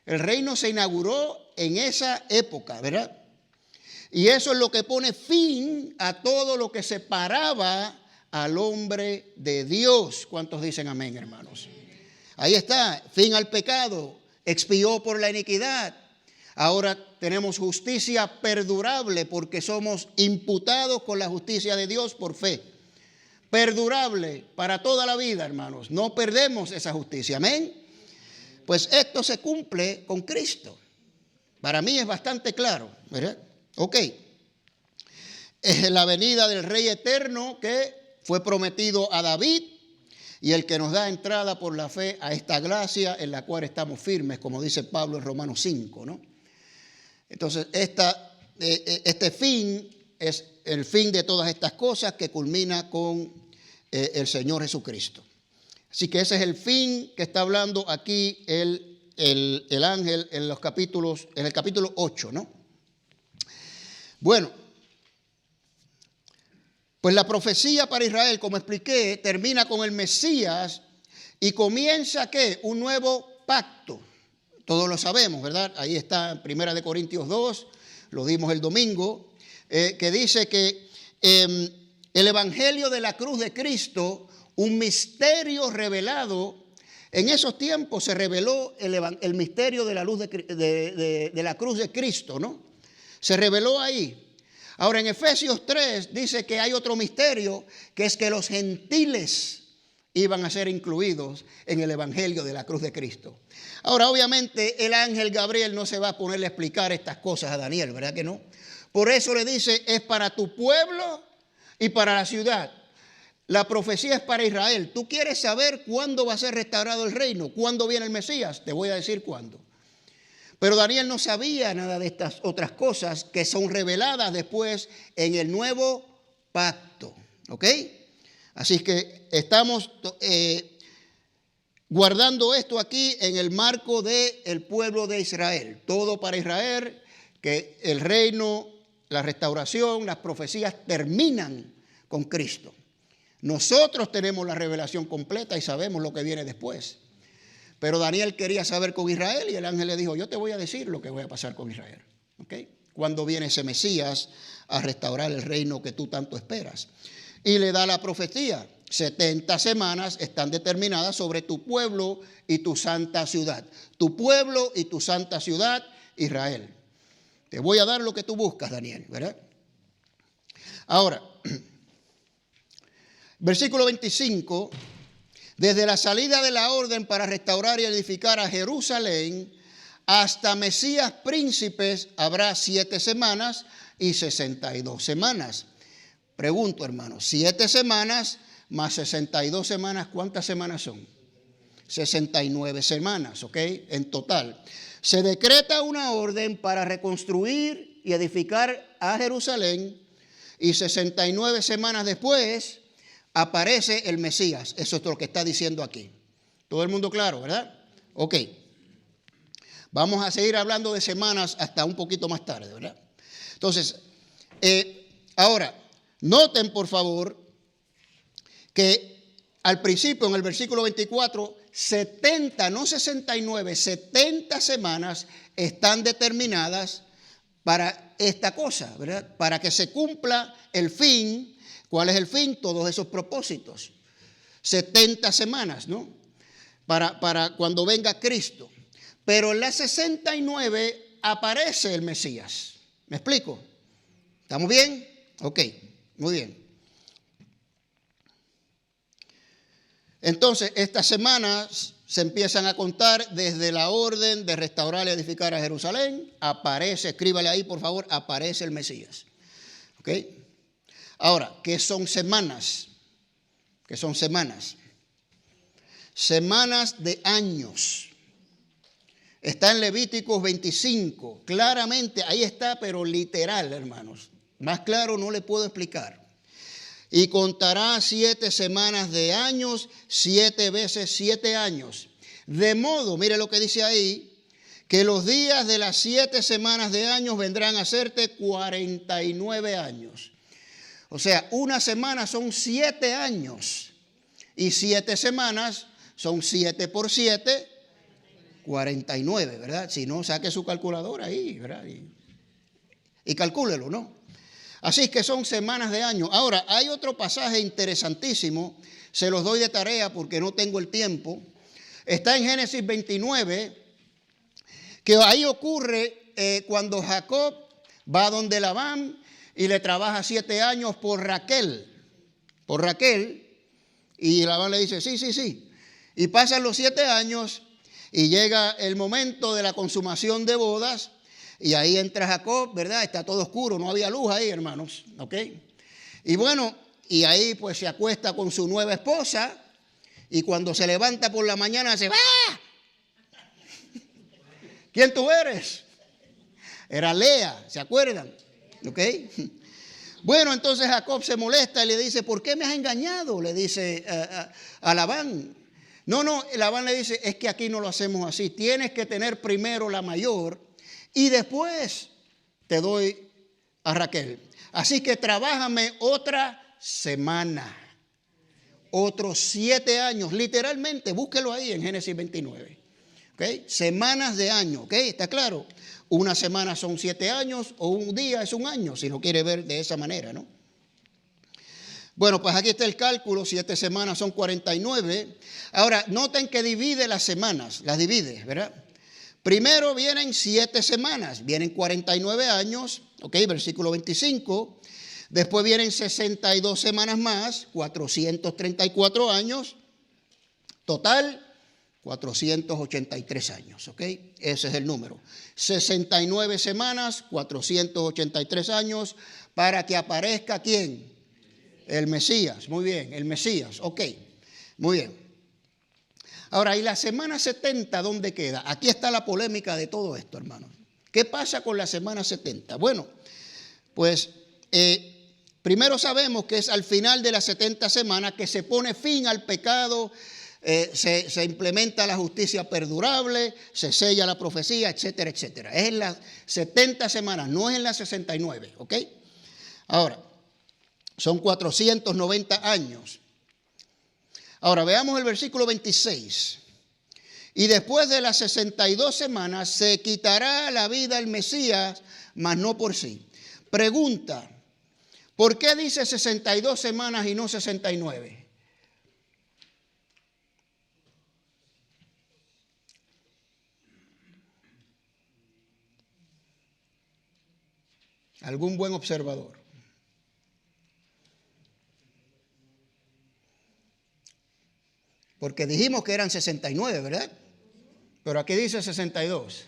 Speaker 1: El reino se inauguró en esa época, ¿verdad? Y eso es lo que pone fin a todo lo que separaba al hombre de Dios. ¿Cuántos dicen amén, hermanos? Ahí está, fin al pecado, expió por la iniquidad. Ahora tenemos justicia perdurable porque somos imputados con la justicia de Dios por fe. Perdurable para toda la vida, hermanos. No perdemos esa justicia. Amén. Pues esto se cumple con Cristo. Para mí es bastante claro, ¿verdad? Ok. Es la venida del Rey eterno que fue prometido a David y el que nos da entrada por la fe a esta gracia en la cual estamos firmes, como dice Pablo en Romanos 5, ¿no? Entonces, este fin es el fin de todas estas cosas que culmina con el Señor Jesucristo. Así que ese es el fin que está hablando aquí el ángel en el capítulo 8, ¿no? Bueno, pues la profecía para Israel, como expliqué, termina con el Mesías y comienza ¿qué? Un nuevo pacto. Todos lo sabemos, ¿verdad? Ahí está en 1 Corintios 2, lo dimos el domingo, que dice que el evangelio de la cruz de Cristo, un misterio revelado, en esos tiempos se reveló el misterio de la luz de la cruz de Cristo, ¿no? Se reveló ahí. Ahora en Efesios 3 dice que hay otro misterio, que es que los gentiles iban a ser incluidos en el evangelio de la cruz de Cristo. Ahora obviamente el ángel Gabriel no se va a ponerle a explicar estas cosas a Daniel, ¿verdad que no? Por eso le dice, es para tu pueblo y para la ciudad. La profecía es para Israel. ¿Tú quieres saber cuándo va a ser restaurado el reino? ¿Cuándo viene el Mesías? Te voy a decir cuándo. Pero Daniel no sabía nada de estas otras cosas que son reveladas después en el nuevo pacto. ¿Ok? Así que estamos guardando esto aquí en el marco del pueblo de Israel. Todo para Israel, que el reino, la restauración, las profecías terminan con Cristo. Nosotros tenemos la revelación completa y sabemos lo que viene después. Pero Daniel quería saber con Israel y el ángel le dijo, yo te voy a decir lo que voy a pasar con Israel. ¿Okay? Cuando viene ese Mesías a restaurar el reino que tú tanto esperas. Y le da la profecía. 70 semanas están determinadas sobre tu pueblo y tu santa ciudad. Tu pueblo y tu santa ciudad, Israel. Te voy a dar lo que tú buscas, Daniel, ¿verdad? Ahora, versículo 25. Desde la salida de la orden para restaurar y edificar a Jerusalén hasta Mesías príncipes habrá 7 semanas y 62 semanas. Pregunto, hermano, 7 semanas más 62 semanas, ¿cuántas semanas son? 69 semanas, ¿ok? En total. Se decreta una orden para reconstruir y edificar a Jerusalén y 69 semanas después aparece el Mesías. Eso es lo que está diciendo aquí. ¿Todo el mundo claro, verdad? Ok. Vamos a seguir hablando de semanas hasta un poquito más tarde, ¿verdad? Entonces, ahora, noten por favor que al principio en el versículo 24, 70, no 69, 70 semanas están determinadas para esta cosa, ¿verdad? Para que se cumpla el fin. ¿Cuál es el fin? Todos esos propósitos. 70 semanas, ¿no? Para cuando venga Cristo. Pero en la 69 aparece el Mesías. ¿Me explico? ¿Estamos bien? Ok, muy bien. Entonces, estas semanas se empiezan a contar desde la orden de restaurar y edificar a Jerusalén. Aparece, escríbale ahí por favor, aparece el Mesías. ¿Ok? Ahora, ¿qué son semanas? ¿Qué son semanas? Semanas de años. Está en Levíticos 25, claramente, ahí está, pero literal, hermanos. Más claro no le puedo explicar. Y contará 7 semanas de años, 7 veces 7 años. De modo, mire lo que dice ahí, que los días de las 7 semanas de años vendrán a hacerte 49 años. O sea, una semana son 7 años y 7 semanas son 7 por 7, 49, ¿verdad? Si no, saque su calculadora ahí, ¿verdad? Y calcúlelo, ¿no? Así que son semanas de año. Ahora, hay otro pasaje interesantísimo, se los doy de tarea porque no tengo el tiempo. Está en Génesis 29, que ahí ocurre cuando Jacob va donde Labán y le trabaja 7 años por Raquel, y Labán le dice, sí. Y pasan los 7 años y llega el momento de la consumación de bodas. Y ahí entra Jacob, ¿verdad? Está todo oscuro, no había luz ahí, hermanos, ¿ok? Y bueno, y ahí pues se acuesta con su nueva esposa y cuando se levanta por la mañana se va. ¿Quién tú eres? Era Lea, ¿se acuerdan? ¿Ok? Bueno, entonces Jacob se molesta y le dice, ¿por qué me has engañado? Le dice a Labán. No, Labán le dice, es que aquí no lo hacemos así. Tienes que tener primero la mayor y después te doy a Raquel. Así que trabájame otra semana. Otros 7 años. Literalmente, búsquelo ahí en Génesis 29. ¿Okay? Semanas de año. ¿Okay? ¿Está claro? Una semana son 7 años o un día es un año, si lo quiere ver de esa manera, ¿no? Bueno, pues aquí está el cálculo, 7 semanas son 49. Ahora, noten que divide las semanas, las divide, ¿verdad? Primero vienen 7 semanas, vienen 49 años, ok, versículo 25. Después vienen 62 semanas más, 434 años. Total, 483 años, ok. Ese es el número. 69 semanas, 483 años, para que aparezca ¿quién? El Mesías, muy bien, el Mesías, ok, muy bien. Ahora, ¿y la semana 70 dónde queda? Aquí está la polémica de todo esto, hermanos. ¿Qué pasa con la semana 70? Bueno, pues primero sabemos que es al final de las 70 semanas que se pone fin al pecado, se implementa la justicia perdurable, se sella la profecía, etcétera, etcétera. Es en las 70 semanas, no es en las 69, ¿ok? Ahora, son 490 años. Ahora veamos el versículo 26. Y después de las 62 semanas se quitará la vida el Mesías, mas no por sí. Pregunta, ¿por qué dice 62 semanas y no 69? ¿Algún buen observador? Porque dijimos que eran 69, ¿verdad? Pero aquí dice 62.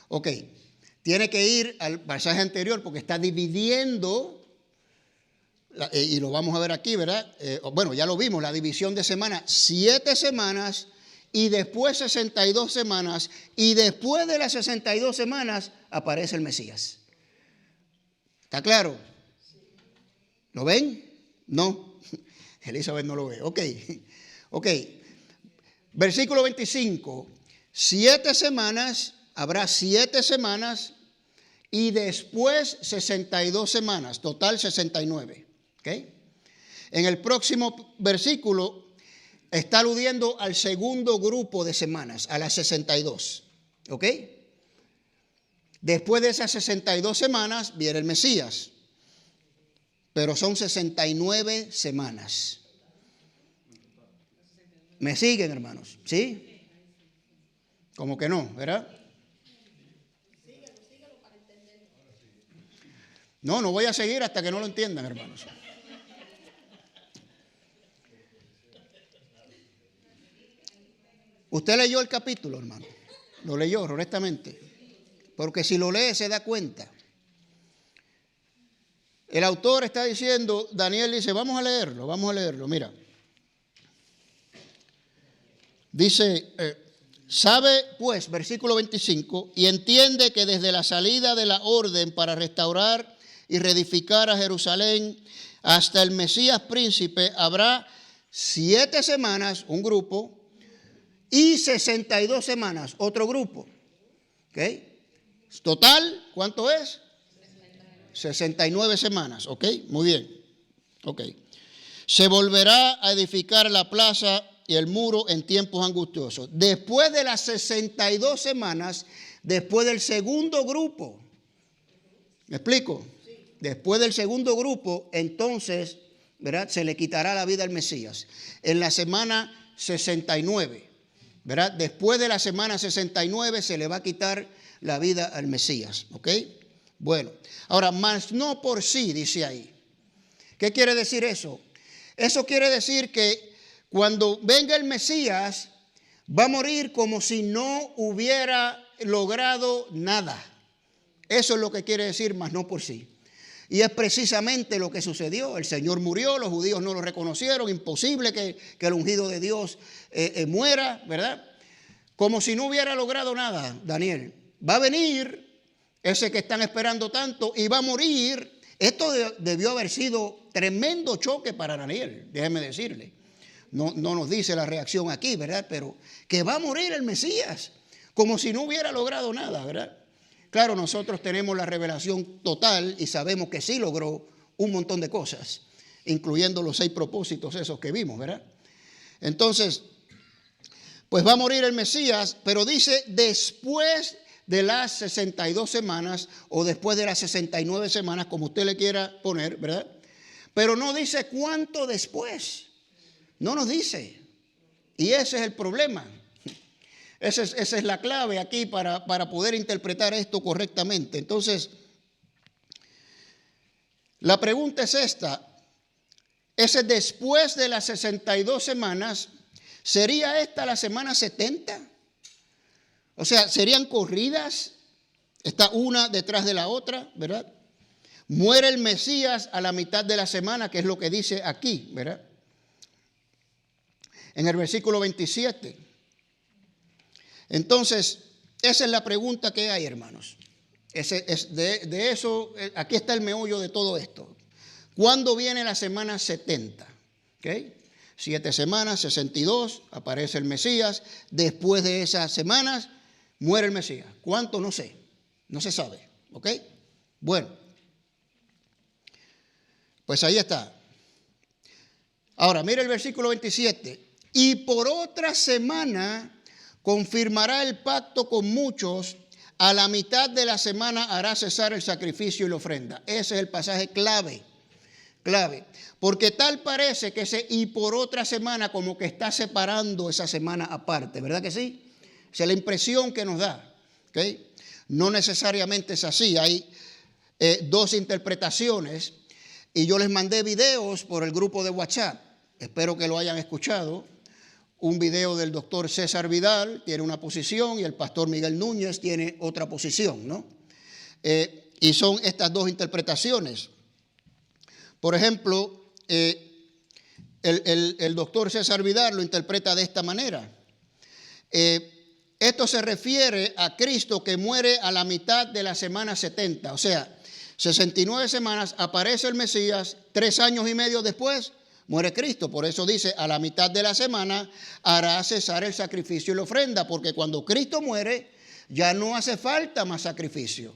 Speaker 1: Ok, tiene que ir al pasaje anterior porque está dividiendo, y lo vamos a ver aquí, ¿verdad? Bueno, ya lo vimos, la división de semana, 7 semanas y después 62 semanas, y después de las 62 semanas aparece el Mesías. ¿Está claro? ¿Lo ven? No. Elizabeth no lo ve. Ok. Versículo 25. 7 semanas, habrá 7 semanas y después 62 semanas. Total 69. ¿Ok? En el próximo versículo está aludiendo al segundo grupo de semanas, a las 62. ¿Ok? Después de esas 62 semanas viene el Mesías. Pero son 69 semanas. ¿Me siguen, hermanos? ¿Sí? Como que no, ¿verdad? No voy a seguir hasta que no lo entiendan, hermanos. Usted leyó el capítulo, hermano. Lo leyó, honestamente. Porque si lo lee se da cuenta. El autor está diciendo, Daniel dice, vamos a leerlo, mira. Dice, sabe pues, versículo 25, y entiende que desde la salida de la orden para restaurar y reedificar a Jerusalén hasta el Mesías príncipe habrá 7 semanas, un grupo, y 62 semanas, otro grupo. ¿Ok? Total, ¿cuánto es? 69 semanas, ¿ok? Muy bien, ok. Se volverá a edificar la plaza y el muro en tiempos angustiosos. Después de las 62 semanas, después del segundo grupo, ¿me explico? Después del segundo grupo, entonces, ¿verdad? Se le quitará la vida al Mesías. En la semana 69, ¿verdad? Después de la semana 69 se le va a quitar la vida al Mesías, ¿ok? Bueno, ahora, mas no por sí, dice ahí. ¿Qué quiere decir eso? Eso quiere decir que cuando venga el Mesías, va a morir como si no hubiera logrado nada. Eso es lo que quiere decir, mas no por sí. Y es precisamente lo que sucedió. El Señor murió, los judíos no lo reconocieron, imposible que el ungido de Dios muera, ¿verdad? Como si no hubiera logrado nada, Daniel. Va a venir ese que están esperando tanto y va a morir. Esto debió haber sido tremendo choque para Daniel, déjeme decirle. No nos dice la reacción aquí, ¿verdad? Pero que va a morir el Mesías, como si no hubiera logrado nada, ¿verdad? Claro, nosotros tenemos la revelación total y sabemos que sí logró un montón de cosas, incluyendo los 6 propósitos esos que vimos, ¿verdad? Entonces, pues va a morir el Mesías, pero dice después de las 62 semanas o después de las 69 semanas, como usted le quiera poner, ¿verdad? Pero no dice cuánto después. No nos dice. Y ese es el problema. Esa es la clave aquí para poder interpretar esto correctamente. Entonces, la pregunta es esta. Ese después de las 62 semanas, ¿sería esta la semana 70? O sea, serían corridas, está una detrás de la otra, ¿verdad? Muere el Mesías a la mitad de la semana, que es lo que dice aquí, ¿verdad? En el versículo 27. Entonces, esa es la pregunta que hay, hermanos. De eso, aquí está el meollo de todo esto. ¿Cuándo viene la semana 70? ¿Okay? 7 semanas, 62, aparece el Mesías. Después de esas semanas, muere el Mesías. ¿Cuánto? No sé. No se sabe. ¿Ok? Bueno. Pues ahí está. Ahora, mira el versículo 27. Y por otra semana confirmará el pacto con muchos. A la mitad de la semana hará cesar el sacrificio y la ofrenda. Ese es el pasaje clave. Porque tal parece que ese y por otra semana como que está separando esa semana aparte. ¿Verdad que sí? Esa es la impresión que nos da. ¿Okay? No necesariamente es así. Hay dos interpretaciones y yo les mandé videos por el grupo de WhatsApp. Espero que lo hayan escuchado. Un video del doctor César Vidal tiene una posición y el pastor Miguel Núñez tiene otra posición, ¿no? Y son estas dos interpretaciones. Por ejemplo, el doctor César Vidal lo interpreta de esta manera. Esto se refiere a Cristo que muere a la mitad de la semana 70. O sea, 69 semanas, aparece el Mesías, 3 años y medio después muere Cristo. Por eso dice, a la mitad de la semana hará cesar el sacrificio y la ofrenda, porque cuando Cristo muere ya no hace falta más sacrificio.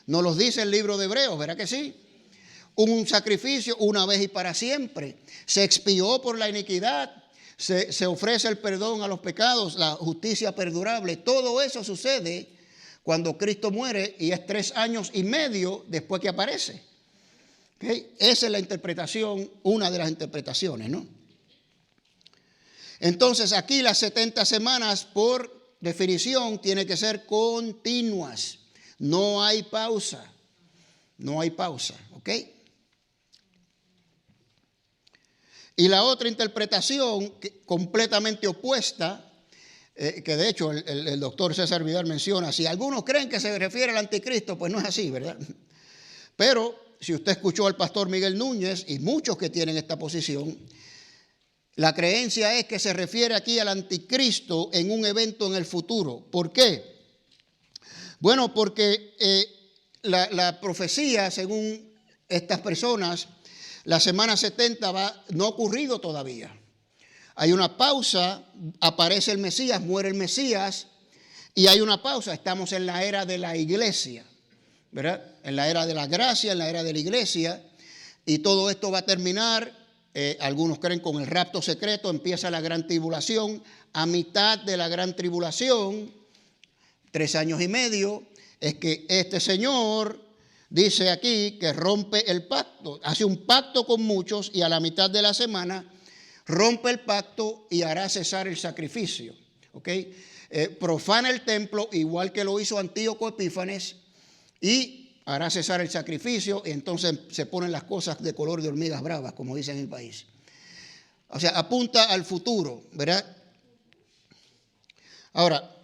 Speaker 1: Nos lo dice el libro de Hebreos, ¿verdad que sí? Un sacrificio una vez y para siempre. Se expió por la iniquidad, se ofrece el perdón a los pecados, la justicia perdurable. Todo eso sucede cuando Cristo muere y es 3 años y medio después que aparece. ¿Okay? Esa es la interpretación, una de las interpretaciones, ¿no? Entonces aquí las 70 semanas por definición tienen que ser continuas. No hay pausa. No hay pausa, ¿ok? Y la otra interpretación completamente opuesta, que de hecho el doctor César Vidal menciona, si algunos creen que se refiere al anticristo, pues no es así, ¿verdad? Pero si usted escuchó al pastor Miguel Núñez y muchos que tienen esta posición, la creencia es que se refiere aquí al anticristo en un evento en el futuro. ¿Por qué? Bueno, porque la profecía, según estas personas, la semana 70 no ha ocurrido todavía. Hay una pausa, aparece el Mesías, muere el Mesías, y hay una pausa. Estamos en la era de la iglesia, ¿verdad? En la era de la gracia, en la era de la iglesia, y todo esto va a terminar, algunos creen con el rapto secreto, empieza la gran tribulación. A mitad de la gran tribulación, 3 años y medio, es que este Señor dice aquí que rompe el pacto, hace un pacto con muchos y a la mitad de la semana rompe el pacto y hará cesar el sacrificio. ¿Okay? Profana el templo igual que lo hizo Antíoco Epífanes y hará cesar el sacrificio y entonces se ponen las cosas de color de hormigas bravas, como dicen en el país. O sea, apunta al futuro, ¿verdad? Ahora,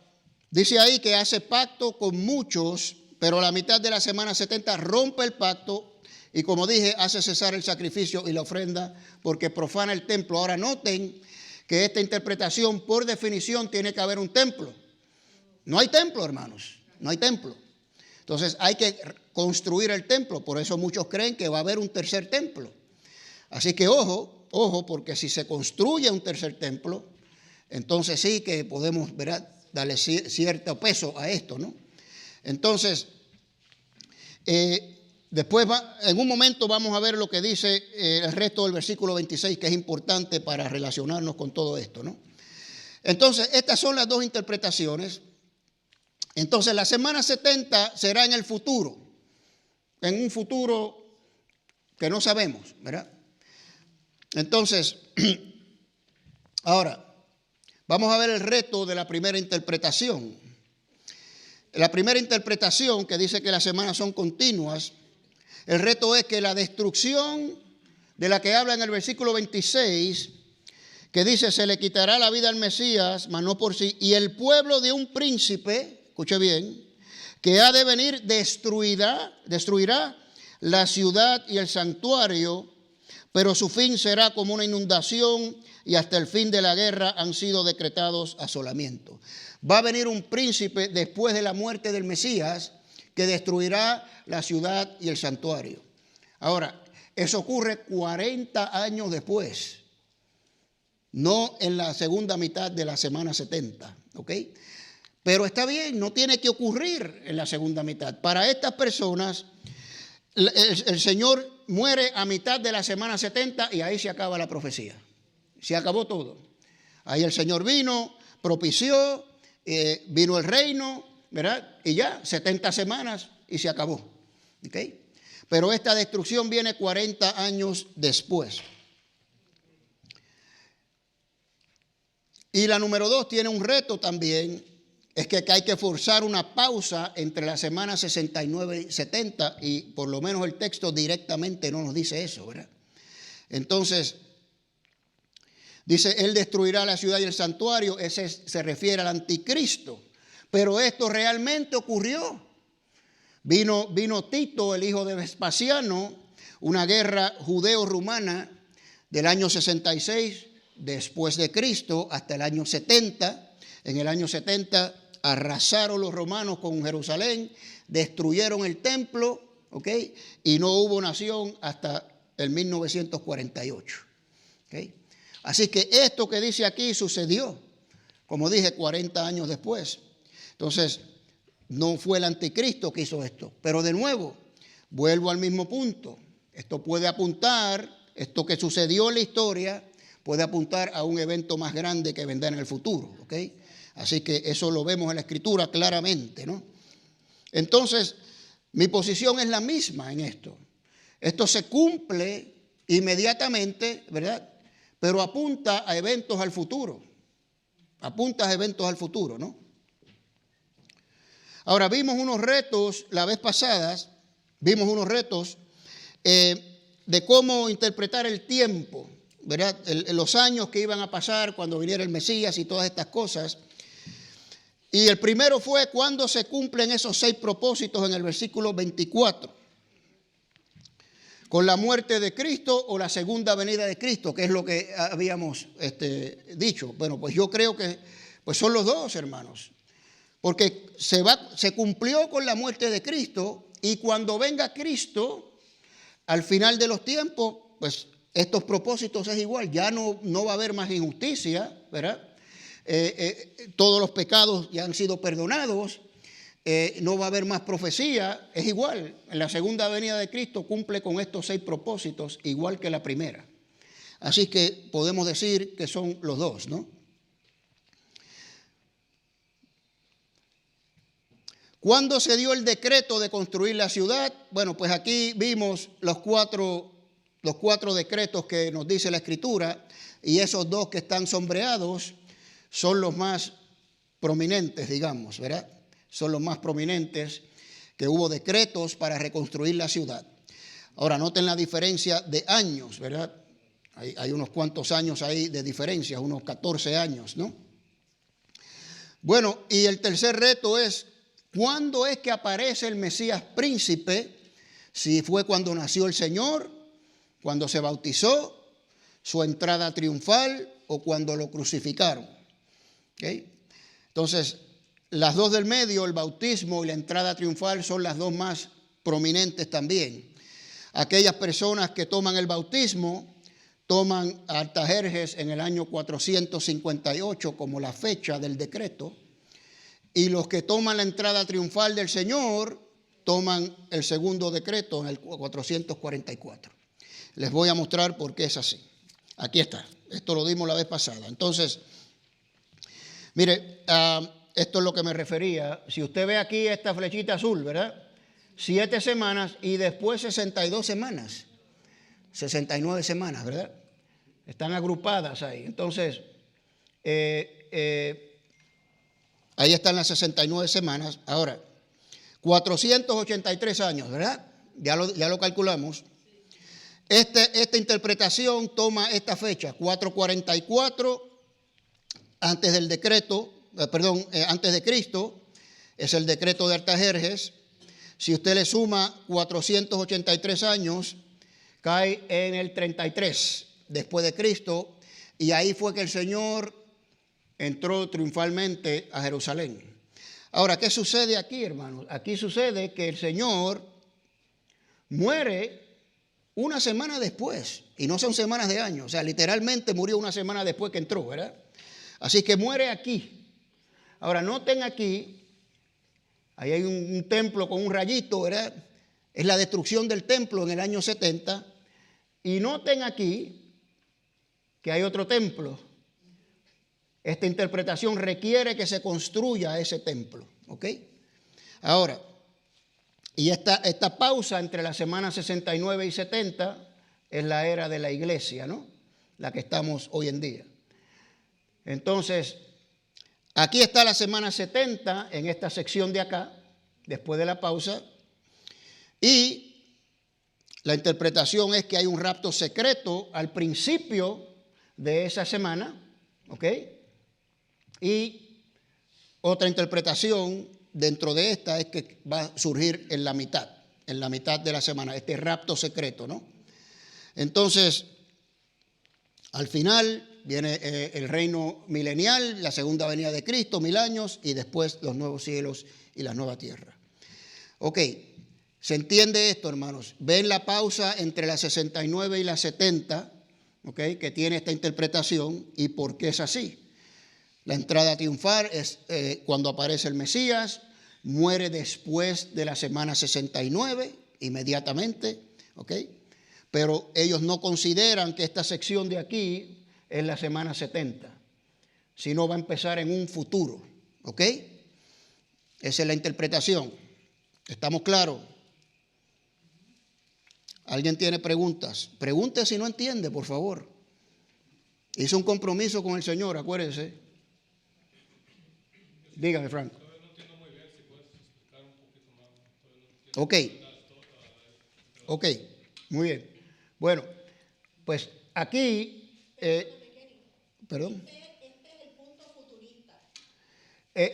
Speaker 1: dice ahí que hace pacto con muchos, pero a la mitad de la semana 70 rompe el pacto y, como dije, hace cesar el sacrificio y la ofrenda porque profana el templo. Ahora noten que esta interpretación, por definición, tiene que haber un templo. No hay templo, hermanos, no hay templo. Entonces hay que construir el templo, por eso muchos creen que va a haber un tercer templo. Así que ojo, porque si se construye un tercer templo, entonces sí que podemos, ¿verdad?, darle cierto peso a esto, ¿no? Entonces, después en un momento vamos a ver lo que dice el resto del versículo 26, que es importante para relacionarnos con todo esto, ¿no? Entonces, estas son las dos interpretaciones. Entonces, la semana 70 será en el futuro, en un futuro que no sabemos, ¿verdad? Entonces, ahora, vamos a ver el reto de la primera interpretación. La primera interpretación, que dice que las semanas son continuas, el reto es que la destrucción de la que habla en el versículo 26, que dice, se le quitará la vida al Mesías, mas no por sí, y el pueblo de un príncipe, escuche bien, que ha de venir destruirá la ciudad y el santuario, pero su fin será como una inundación y hasta el fin de la guerra han sido decretados asolamientos. Va a venir un príncipe después de la muerte del Mesías que destruirá la ciudad y el santuario. Ahora, eso ocurre 40 años después, no en la segunda mitad de la semana 70, ¿ok? Pero está bien, no tiene que ocurrir en la segunda mitad. Para estas personas, el Señor muere a mitad de la semana 70 y ahí se acaba la profecía. Se acabó todo. Ahí el Señor vino, propició, vino el reino, ¿verdad? Y ya, 70 semanas y se acabó. ¿Ok? Pero esta destrucción viene 40 años después. Y la número 2 tiene un reto también, es que hay que forzar una pausa entre la semana 69 y 70, y por lo menos el texto directamente no nos dice eso, ¿verdad? Entonces, dice, Él destruirá la ciudad y el santuario. Ese se refiere al anticristo. Pero esto realmente ocurrió. Vino Tito, el hijo de Vespasiano, una guerra judeo-rumana del año 66 después de Cristo hasta el año 70. En el año 70 arrasaron los romanos con Jerusalén, destruyeron el templo, ¿ok? Y no hubo nación hasta el 1948, ¿ok? Así que esto que dice aquí sucedió, como dije, 40 años después. Entonces, no fue el anticristo que hizo esto. Pero de nuevo, vuelvo al mismo punto. Esto puede apuntar, esto que sucedió en la historia, puede apuntar a un evento más grande que vendrá en el futuro, ¿ok? Así que eso lo vemos en la Escritura claramente, ¿no? Entonces, mi posición es la misma en esto. Esto se cumple inmediatamente, ¿verdad? Pero apunta a eventos al futuro. Apunta a eventos al futuro, ¿no? Ahora, vimos unos retos la vez pasada, de cómo interpretar el tiempo, ¿verdad? Los años que iban a pasar cuando viniera el Mesías y todas estas cosas. Y el primero fue cuando se cumplen esos 6 propósitos en el versículo 24. Con la muerte de Cristo o la segunda venida de Cristo, que es lo que habíamos dicho. Bueno, pues yo creo que pues son los dos, hermanos. Porque se cumplió con la muerte de Cristo, y cuando venga Cristo, al final de los tiempos, pues estos propósitos es igual. Ya no va a haber más injusticia, ¿verdad? Todos los pecados ya han sido perdonados. No va a haber más profecía. Es igual. En la segunda venida de Cristo cumple con estos 6 propósitos, igual que la primera. Así que podemos decir que son los dos, ¿no? ¿Cuándo se dio el decreto de construir la ciudad? Bueno, pues aquí vimos los cuatro decretos que nos dice la Escritura, y esos 2 que están sombreados son los más prominentes, digamos, ¿verdad? Son los más prominentes, que hubo decretos para reconstruir la ciudad. Ahora, noten la diferencia de años, ¿verdad? Hay unos cuantos años ahí de diferencia, unos 14 años, ¿no? Bueno, y el tercer reto es, ¿cuándo es que aparece el Mesías príncipe? Si fue cuando nació el Señor, cuando se bautizó, su entrada triunfal o cuando lo crucificaron. ¿Okay? Entonces, las 2 del medio, el bautismo y la entrada triunfal, son las 2 más prominentes también. Aquellas personas que toman el bautismo toman a Artajerjes en el año 458 como la fecha del decreto, y los que toman la entrada triunfal del Señor toman el segundo decreto en el 444. Les voy a mostrar por qué es así. Aquí está. Esto lo dimos la vez pasada. Entonces, mire, esto es lo que me refería. Si usted ve aquí esta flechita azul, ¿verdad? 7 semanas y después 62 semanas. 69 semanas, ¿verdad? Están agrupadas ahí. Entonces, ahí están las 69 semanas. Ahora, 483 años, ¿verdad? Ya lo calculamos. Esta interpretación toma esta fecha, 444, antes del decreto, antes de Cristo, es el decreto de Artajerjes. Si usted le suma 483 años, cae en el 33 después de Cristo, y ahí fue que el Señor entró triunfalmente a Jerusalén. Ahora, ¿qué sucede aquí, hermanos? Aquí sucede que el Señor muere una semana después, y no son semanas de años, o sea, literalmente murió una semana después que entró, ¿verdad? Así que muere aquí. Ahora, noten aquí, ahí hay un templo con un rayito, ¿verdad? Es la destrucción del templo en el año 70, y noten aquí que hay otro templo. Esta interpretación requiere que se construya ese templo, ¿ok? Ahora, y esta pausa entre las semanas 69 y 70 es la era de la iglesia, ¿no? La que estamos hoy en día. Entonces, Aquí está la semana 70 en esta sección de acá, después de la pausa. Y la interpretación es que hay un rapto secreto al principio de esa semana, ¿ok? Y otra interpretación dentro de esta es que va a surgir en la mitad de la semana, este rapto secreto, ¿no? Entonces, al final viene el reino milenial, la segunda venida de Cristo, 1000 años, y después los nuevos cielos y la nueva tierra. Ok, ¿se entiende esto, hermanos? Ven la pausa entre la 69 y la 70, ok, que tiene esta interpretación y por qué es así. La entrada triunfal es cuando aparece el Mesías, muere después de la semana 69, inmediatamente, ok. Pero ellos no consideran que esta sección de aquí es la semana 70, sino va a empezar en un futuro, ¿ok? Esa es la interpretación. ¿Estamos claros? ¿Alguien tiene preguntas? Pregunte si no entiende, por favor. Hizo un compromiso con el Señor, acuérdense. Dígame, Frank. Ok. Ok, muy bien. Bueno, pues aquí, perdón.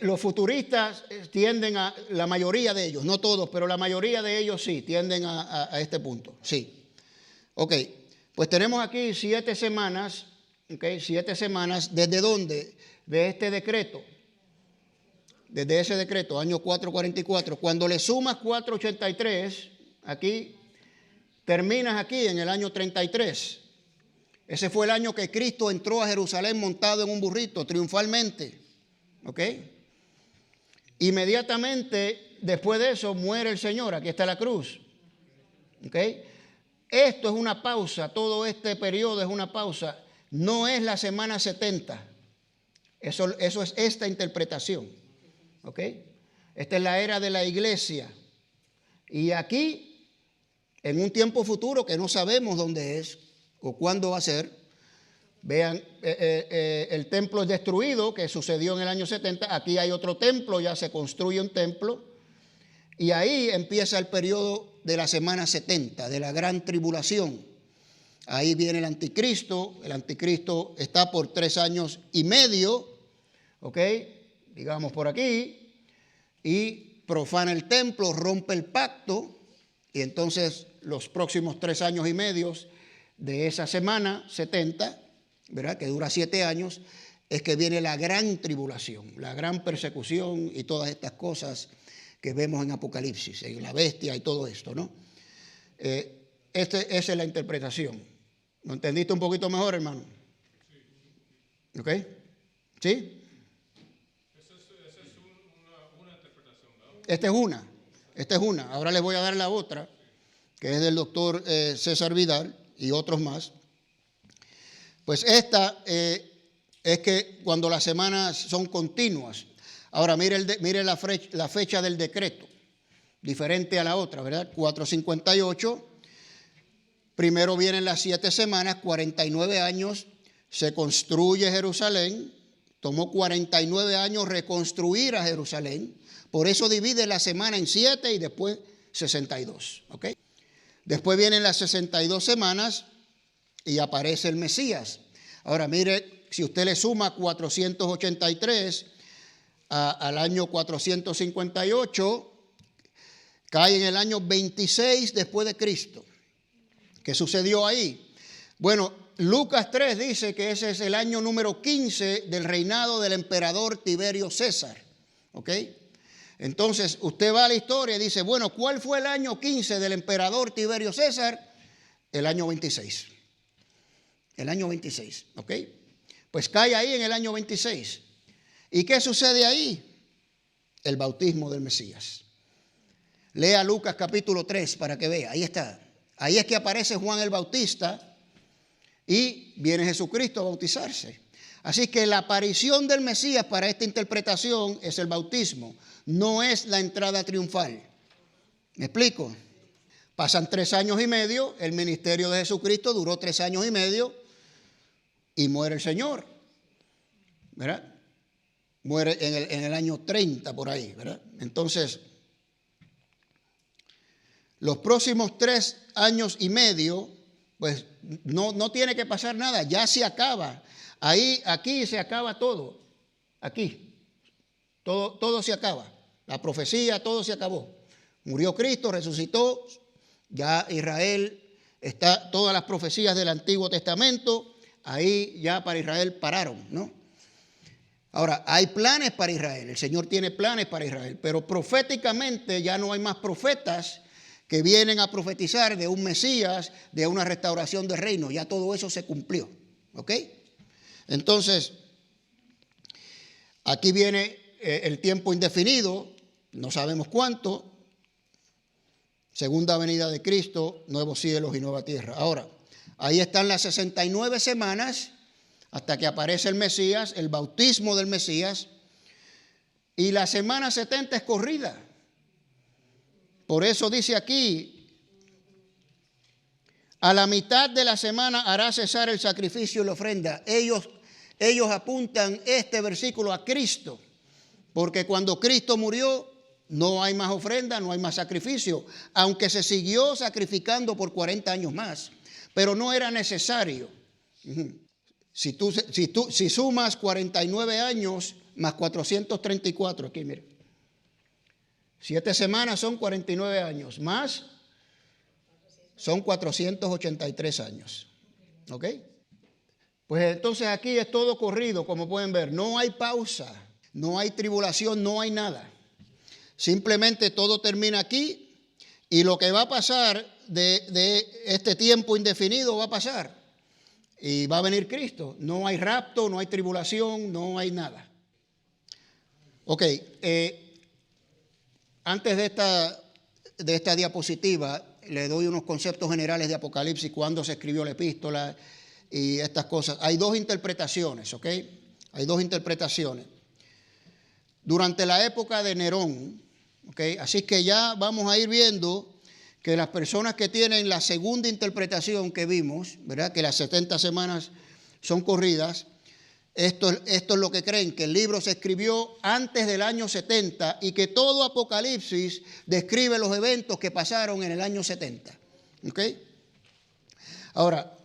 Speaker 1: Los futuristas tienden a, la mayoría de ellos, no todos, pero la mayoría de ellos sí, tienden a este punto, sí. Ok, pues tenemos aquí 7 semanas, ok, 7 semanas, ¿desde dónde? De este decreto, desde ese decreto, año 444. Cuando le sumas 483, aquí, terminas aquí en el año 33. Ese fue el año que Cristo entró a Jerusalén montado en un burrito, triunfalmente. ¿Ok? Inmediatamente después de eso muere el Señor. Aquí está la cruz. ¿Ok? Esto es una pausa. Todo este periodo es una pausa. No es la semana 70. Eso es esta interpretación. ¿Ok? Esta es la era de la iglesia. Y aquí, en un tiempo futuro que no sabemos dónde es o cuándo va a ser, vean, el templo es destruido, que sucedió en el año 70. Aquí hay otro templo, ya se construye un templo. Y ahí empieza el periodo de la semana 70, de la gran tribulación. Ahí viene el anticristo. El anticristo está por 3 años y medio, ¿ok? Digamos por aquí. Y profana el templo, rompe el pacto. Y entonces los próximos 3 años y medio de esa semana 70, ¿verdad?, que dura 7 años, es que viene la gran tribulación, la gran persecución y todas estas cosas que vemos en Apocalipsis, en la bestia y todo esto, ¿no? Esa es la interpretación. ¿Lo entendiste un poquito mejor, hermano? ¿Ok? ¿Sí?
Speaker 2: Esa es una interpretación, ¿verdad?
Speaker 1: Esta es una. Ahora les voy a dar la otra, que es del doctor César Vidal y otros más. Pues esta es que cuando las semanas son continuas. Ahora mire la fecha del decreto, diferente a la otra, ¿verdad? 458. Primero vienen las 7 semanas, 49 años, se construye Jerusalén. Tomó 49 años reconstruir a Jerusalén. Por eso divide la semana en 7 y después 62. ¿Ok? Después vienen las 62 semanas y aparece el Mesías. Ahora mire, si usted le suma 483 al año 458, cae en el año 26 después de Cristo. ¿Qué sucedió ahí? Bueno, Lucas 3 dice que ese es el año número 15 del reinado del emperador Tiberio César. ¿Ok? Entonces, usted va a la historia y dice, bueno, ¿cuál fue el año 15 del emperador Tiberio César? El año 26. El año 26, ¿ok? Pues cae ahí en el año 26. ¿Y qué sucede ahí? El bautismo del Mesías. Lea Lucas capítulo 3 para que vea, ahí está. Ahí es que aparece Juan el Bautista y viene Jesucristo a bautizarse. Así que la aparición del Mesías para esta interpretación es el bautismo, no es la entrada triunfal. ¿Me explico? Pasan 3 años y medio, el ministerio de Jesucristo duró 3 años y medio y muere el Señor, ¿verdad? muere en el año 30 por ahí, ¿verdad? Entonces, los próximos 3 años y medio, pues no tiene que pasar nada, ya se acaba. Aquí se acaba todo, aquí, todo se acaba. La profecía, todo se acabó. Murió Cristo, resucitó, ya Israel está, todas las profecías del Antiguo Testamento, ahí ya para Israel pararon, ¿no? Ahora, hay planes para Israel, el Señor tiene planes para Israel, pero proféticamente ya no hay más profetas que vienen a profetizar de un Mesías, de una restauración del reino, ya todo eso se cumplió, ¿ok? Entonces, aquí viene el tiempo indefinido, no sabemos cuánto, segunda venida de Cristo, nuevos cielos y nueva tierra. Ahora, ahí están las 69 semanas hasta que aparece el Mesías, el bautismo del Mesías, y la semana 70 es corrida. Por eso dice aquí, a la mitad de la semana hará cesar el sacrificio y la ofrenda. Ellos apuntan este versículo a Cristo, porque cuando Cristo murió, no hay más ofrenda, no hay más sacrificio, aunque se siguió sacrificando por 40 años más, pero no era necesario. Si sumas 49 años más 434, aquí mire, 7 semanas son 49 años, más son 483 años. ¿Ok? Pues entonces aquí es todo corrido, como pueden ver. No hay pausa, no hay tribulación, no hay nada. Simplemente todo termina aquí y lo que va a pasar de este tiempo indefinido va a pasar. Y va a venir Cristo. No hay rapto, no hay tribulación, no hay nada. Ok, antes de esta diapositiva, le doy unos conceptos generales de Apocalipsis, cuándo se escribió la epístola y estas cosas. Hay 2 interpretaciones, ¿ok? Hay 2 interpretaciones. Durante la época de Nerón, ¿ok? Así que ya vamos a ir viendo que las personas que tienen la segunda interpretación que vimos, ¿verdad? Que las 70 semanas son corridas, esto es lo que creen, que el libro se escribió antes del año 70 y que todo Apocalipsis describe los eventos que pasaron en el año 70. ¿Ok? Ahora,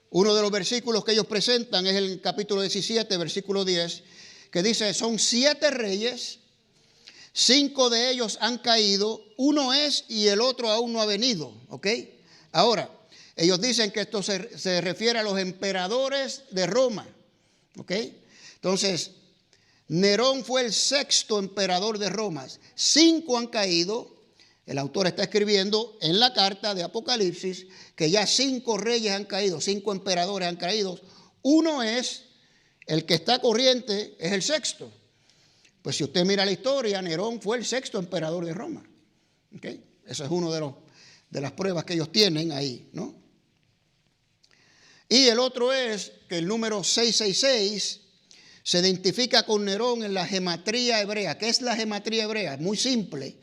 Speaker 1: uno de los versículos que ellos presentan es el capítulo 17, versículo 10, que dice, son 7 reyes, 5 de ellos han caído, uno es y el otro aún no ha venido. ¿Ok? Ahora, ellos dicen que esto se refiere a los emperadores de Roma. ¿Ok? Entonces, Nerón fue el 6º emperador de Roma. 5 han caído. El autor está escribiendo en la carta de Apocalipsis que ya 5 reyes han caído, 5 emperadores han caído. Uno es, el que está corriente, es el 6º. Pues si usted mira la historia, Nerón fue el 6º emperador de Roma. ¿Ok? Eso es uno de las pruebas que ellos tienen ahí, ¿no? Y el otro es que el número 666 se identifica con Nerón en la gematría hebrea. ¿Qué es la gematría hebrea? Muy simple.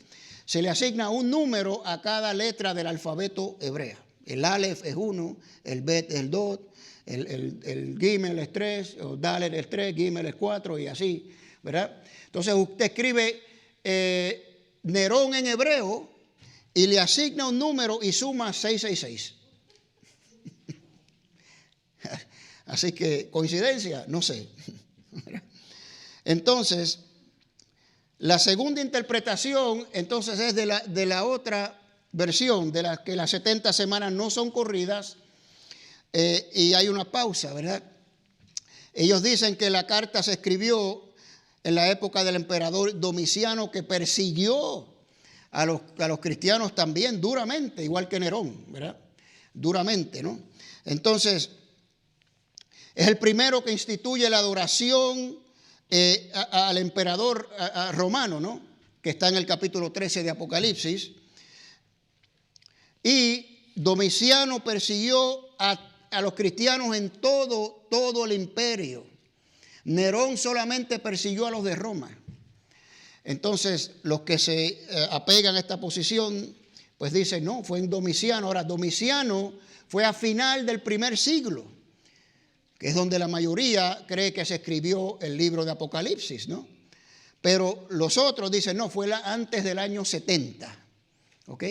Speaker 1: Se le asigna un número a cada letra del alfabeto hebrea. El Aleph es 1, el Bet es el 2, el Gimel es 3, el Dalet es 3, Gimel es 4 y así, ¿verdad? Entonces usted escribe Nerón en hebreo y le asigna un número y suma 666. Así que, ¿coincidencia? No sé. Entonces, la segunda interpretación, entonces, es de la otra versión, de la que las 70 semanas no son corridas y hay una pausa, ¿verdad? Ellos dicen que la carta se escribió en la época del emperador Domiciano, que persiguió a los cristianos también duramente, igual que Nerón, ¿verdad? Duramente, ¿no? Entonces, es el primero que instituye la adoración al emperador romano, ¿no? Que está en el capítulo 13 de Apocalipsis. Y Domiciano persiguió a los cristianos en todo el imperio. Nerón solamente persiguió a los de Roma. Entonces, los que se apegan a esta posición, pues dicen, no, fue en Domiciano. Ahora, Domiciano fue a final del primer siglo. que es donde la mayoría cree que se escribió el libro de Apocalipsis, ¿no? Pero los otros dicen, no, fue antes del año 70, ¿ok?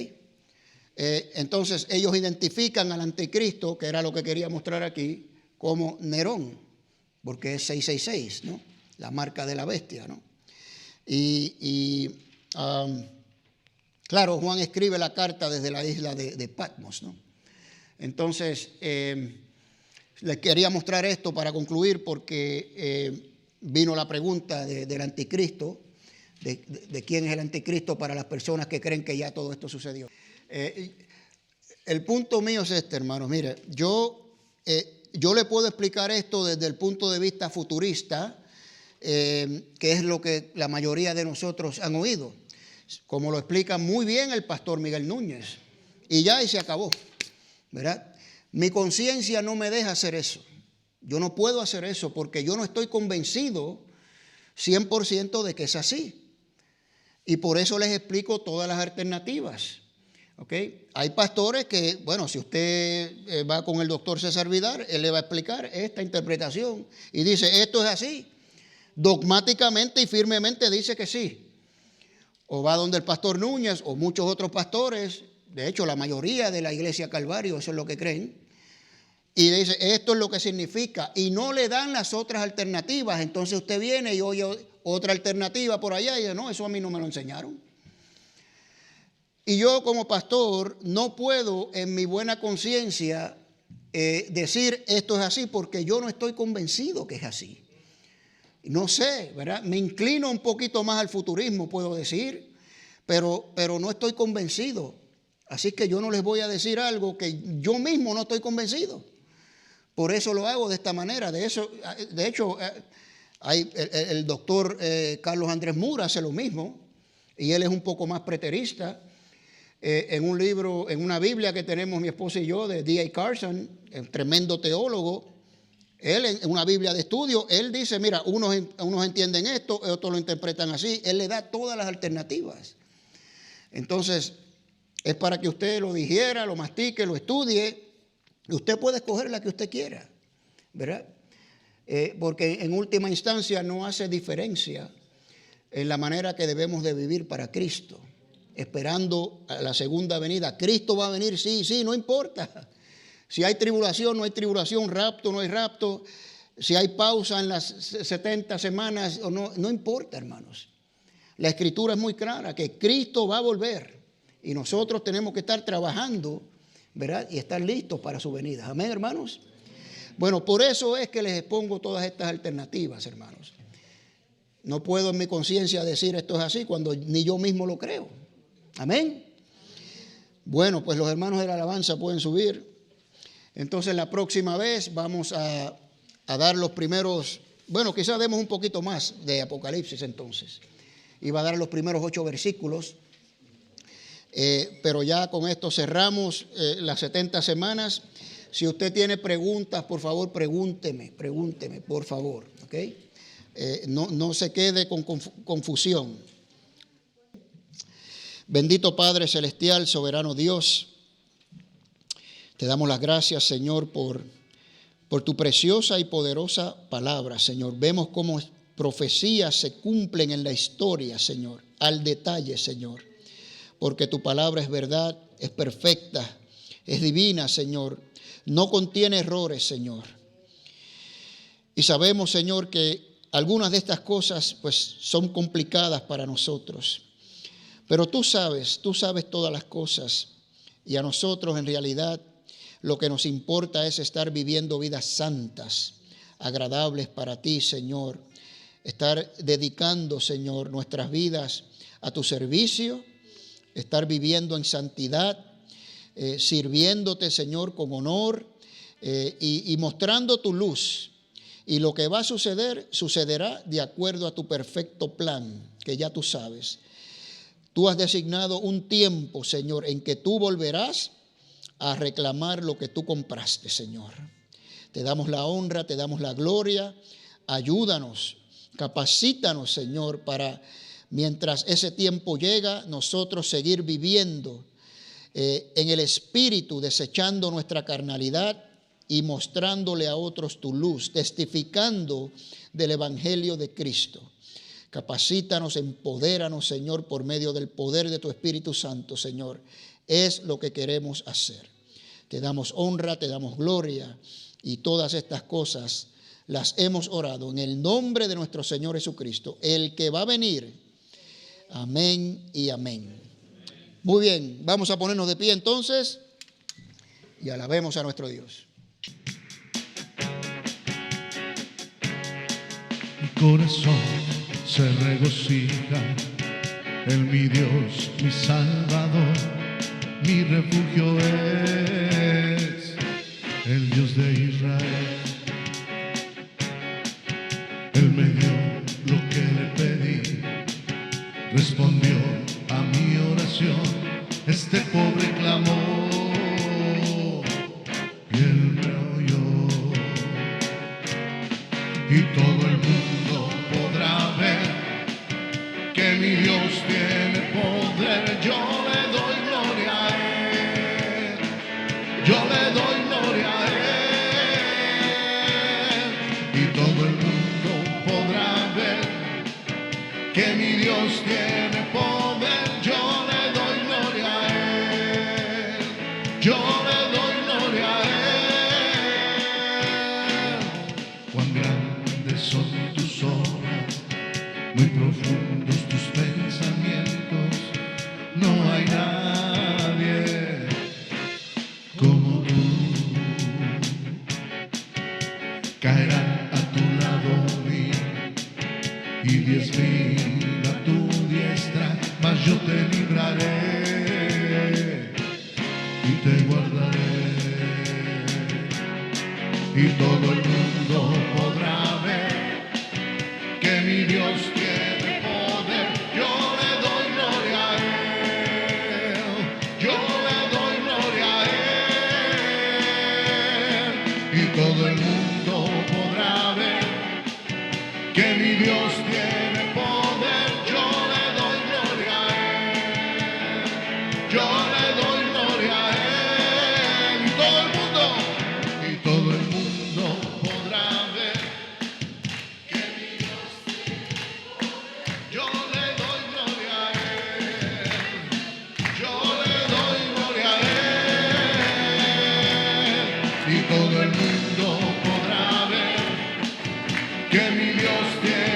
Speaker 1: Entonces ellos identifican al anticristo, que era lo que quería mostrar aquí, como Nerón, porque es 666, ¿no? La marca de la bestia, ¿no? Claro, Juan escribe la carta desde la isla de Patmos, ¿no? Entonces, les quería mostrar esto para concluir porque vino la pregunta del anticristo, de quién es el anticristo para las personas que creen que ya todo esto sucedió. El punto mío es este, hermanos. Mire, yo le puedo explicar esto desde el punto de vista futurista, que es lo que la mayoría de nosotros han oído, como lo explica muy bien el pastor Miguel Núñez. Y se acabó, ¿verdad? Mi conciencia no me deja hacer eso. Yo no puedo hacer eso porque yo no estoy convencido 100% de que es así. Y por eso les explico todas las alternativas. ¿Okay? Hay pastores que, bueno, si usted va con el doctor César Vidal, él le va a explicar esta interpretación y dice, esto es así. Dogmáticamente y firmemente dice que sí. O va donde el pastor Núñez o muchos otros pastores, de hecho la mayoría de la iglesia Calvario, eso es lo que creen, y dice, esto es lo que significa, y no le dan las otras alternativas. Entonces usted viene y oye otra alternativa por allá y dice, no, eso a mí no me lo enseñaron. Y yo como pastor no puedo en mi buena conciencia decir esto es así porque yo no estoy convencido que es así. No sé, ¿verdad? Me inclino un poquito más al futurismo, puedo decir, pero no estoy convencido. Así que yo no les voy a decir algo que yo mismo no estoy convencido. Por eso lo hago de esta manera. De hecho, el doctor Carlos Andrés Mura hace lo mismo y él es un poco más preterista. En un libro, en una Biblia que tenemos mi esposa y yo de D.A. Carson, el tremendo teólogo, él en una Biblia de estudio, él dice, mira, unos entienden esto, otros lo interpretan así. Él le da todas las alternativas. Entonces, es para que usted lo digiera, lo mastique, lo estudie. Y usted puede escoger la que usted quiera, ¿verdad? Porque en última instancia no hace diferencia en la manera que debemos de vivir para Cristo, esperando a la segunda venida. Cristo va a venir, sí, no importa. Si hay tribulación, no hay tribulación, rapto, no hay rapto, si hay pausa en las 70 semanas o no, no importa, hermanos. La Escritura es muy clara que Cristo va a volver y nosotros tenemos que estar trabajando, ¿verdad? Y estar listos para su venida. Amén, hermanos. Bueno, por eso es que les expongo todas estas alternativas, hermanos. No puedo en mi conciencia decir esto es así cuando ni yo mismo lo creo. Amén. Bueno, pues los hermanos de la alabanza pueden subir. Entonces la próxima vez vamos a dar los primeros, bueno, quizás demos un poquito más de Apocalipsis entonces. Y va a dar los primeros 8 versículos. Pero ya con esto cerramos las 70 semanas. Si usted tiene preguntas, por favor, pregúnteme, por favor. ¿Okay? No se quede con confusión. Bendito Padre Celestial, soberano Dios, te damos las gracias, Señor, por tu preciosa y poderosa palabra, Señor. Vemos cómo profecías se cumplen en la historia, Señor, al detalle, Señor. Porque tu palabra es verdad, es perfecta, es divina, Señor. No contiene errores, Señor. Y sabemos, Señor, que algunas de estas cosas pues son complicadas para nosotros. Pero tú sabes todas las cosas. Y a nosotros en realidad lo que nos importa es estar viviendo vidas santas, agradables para ti, Señor. Estar dedicando, Señor, nuestras vidas a tu servicio, estar viviendo en santidad, sirviéndote, Señor, con honor y mostrando tu luz. Y lo que va a suceder, sucederá de acuerdo a tu perfecto plan, que ya tú sabes. Tú has designado un tiempo, Señor, en que tú volverás a reclamar lo que tú compraste, Señor. Te damos la honra, te damos la gloria. Ayúdanos, capacítanos, Señor, para mientras ese tiempo llega, nosotros seguir viviendo en el Espíritu, desechando nuestra carnalidad y mostrándole a otros tu luz, testificando del Evangelio de Cristo. Capacítanos, empodéranos, Señor, por medio del poder de tu Espíritu Santo, Señor. Es lo que queremos hacer. Te damos honra, te damos gloria, y todas estas cosas las hemos orado en el nombre de nuestro Señor Jesucristo, el que va a venir. Amén y amén. Muy bien, vamos a ponernos de pie entonces y alabemos a nuestro Dios.
Speaker 2: Mi corazón se regocija en mi Dios, mi Salvador, mi refugio es el Dios de Israel. Él me dio lo que le pedí, respondió a mi oración, este pobre clamó y Él me oyó. Y todo el mundo podrá ver que mi Dios tiene poder. Yo le doy gloria a Él, yo le doy gloria a Él. Y todo el mundo podrá ver que mi Dios tiene poder. Yo le doy gloria a Él, yo le doy gloria a Él. Cuán grandes son tus obras, muy profundos tus pensamientos. No hay nadie como tú. Caerán a tu lado 1000 y 10,000 a tu diestra, mas yo te libraré y te guardaré. Y todo el mundo podrá ver que mi Dios tiene poder. Yo le doy gloria a Él, yo le doy gloria a Él. Y todo el mundo podrá ver que mi Dios tiene poder. Yo le doy gloria a Él, yo le doy gloria a Él. Y todo el mundo podrá ver que mi Dios tiene poder. Yo le doy gloria a Él, yo le doy gloria a Él. Y todo el mundo podrá ver que mi Dios tiene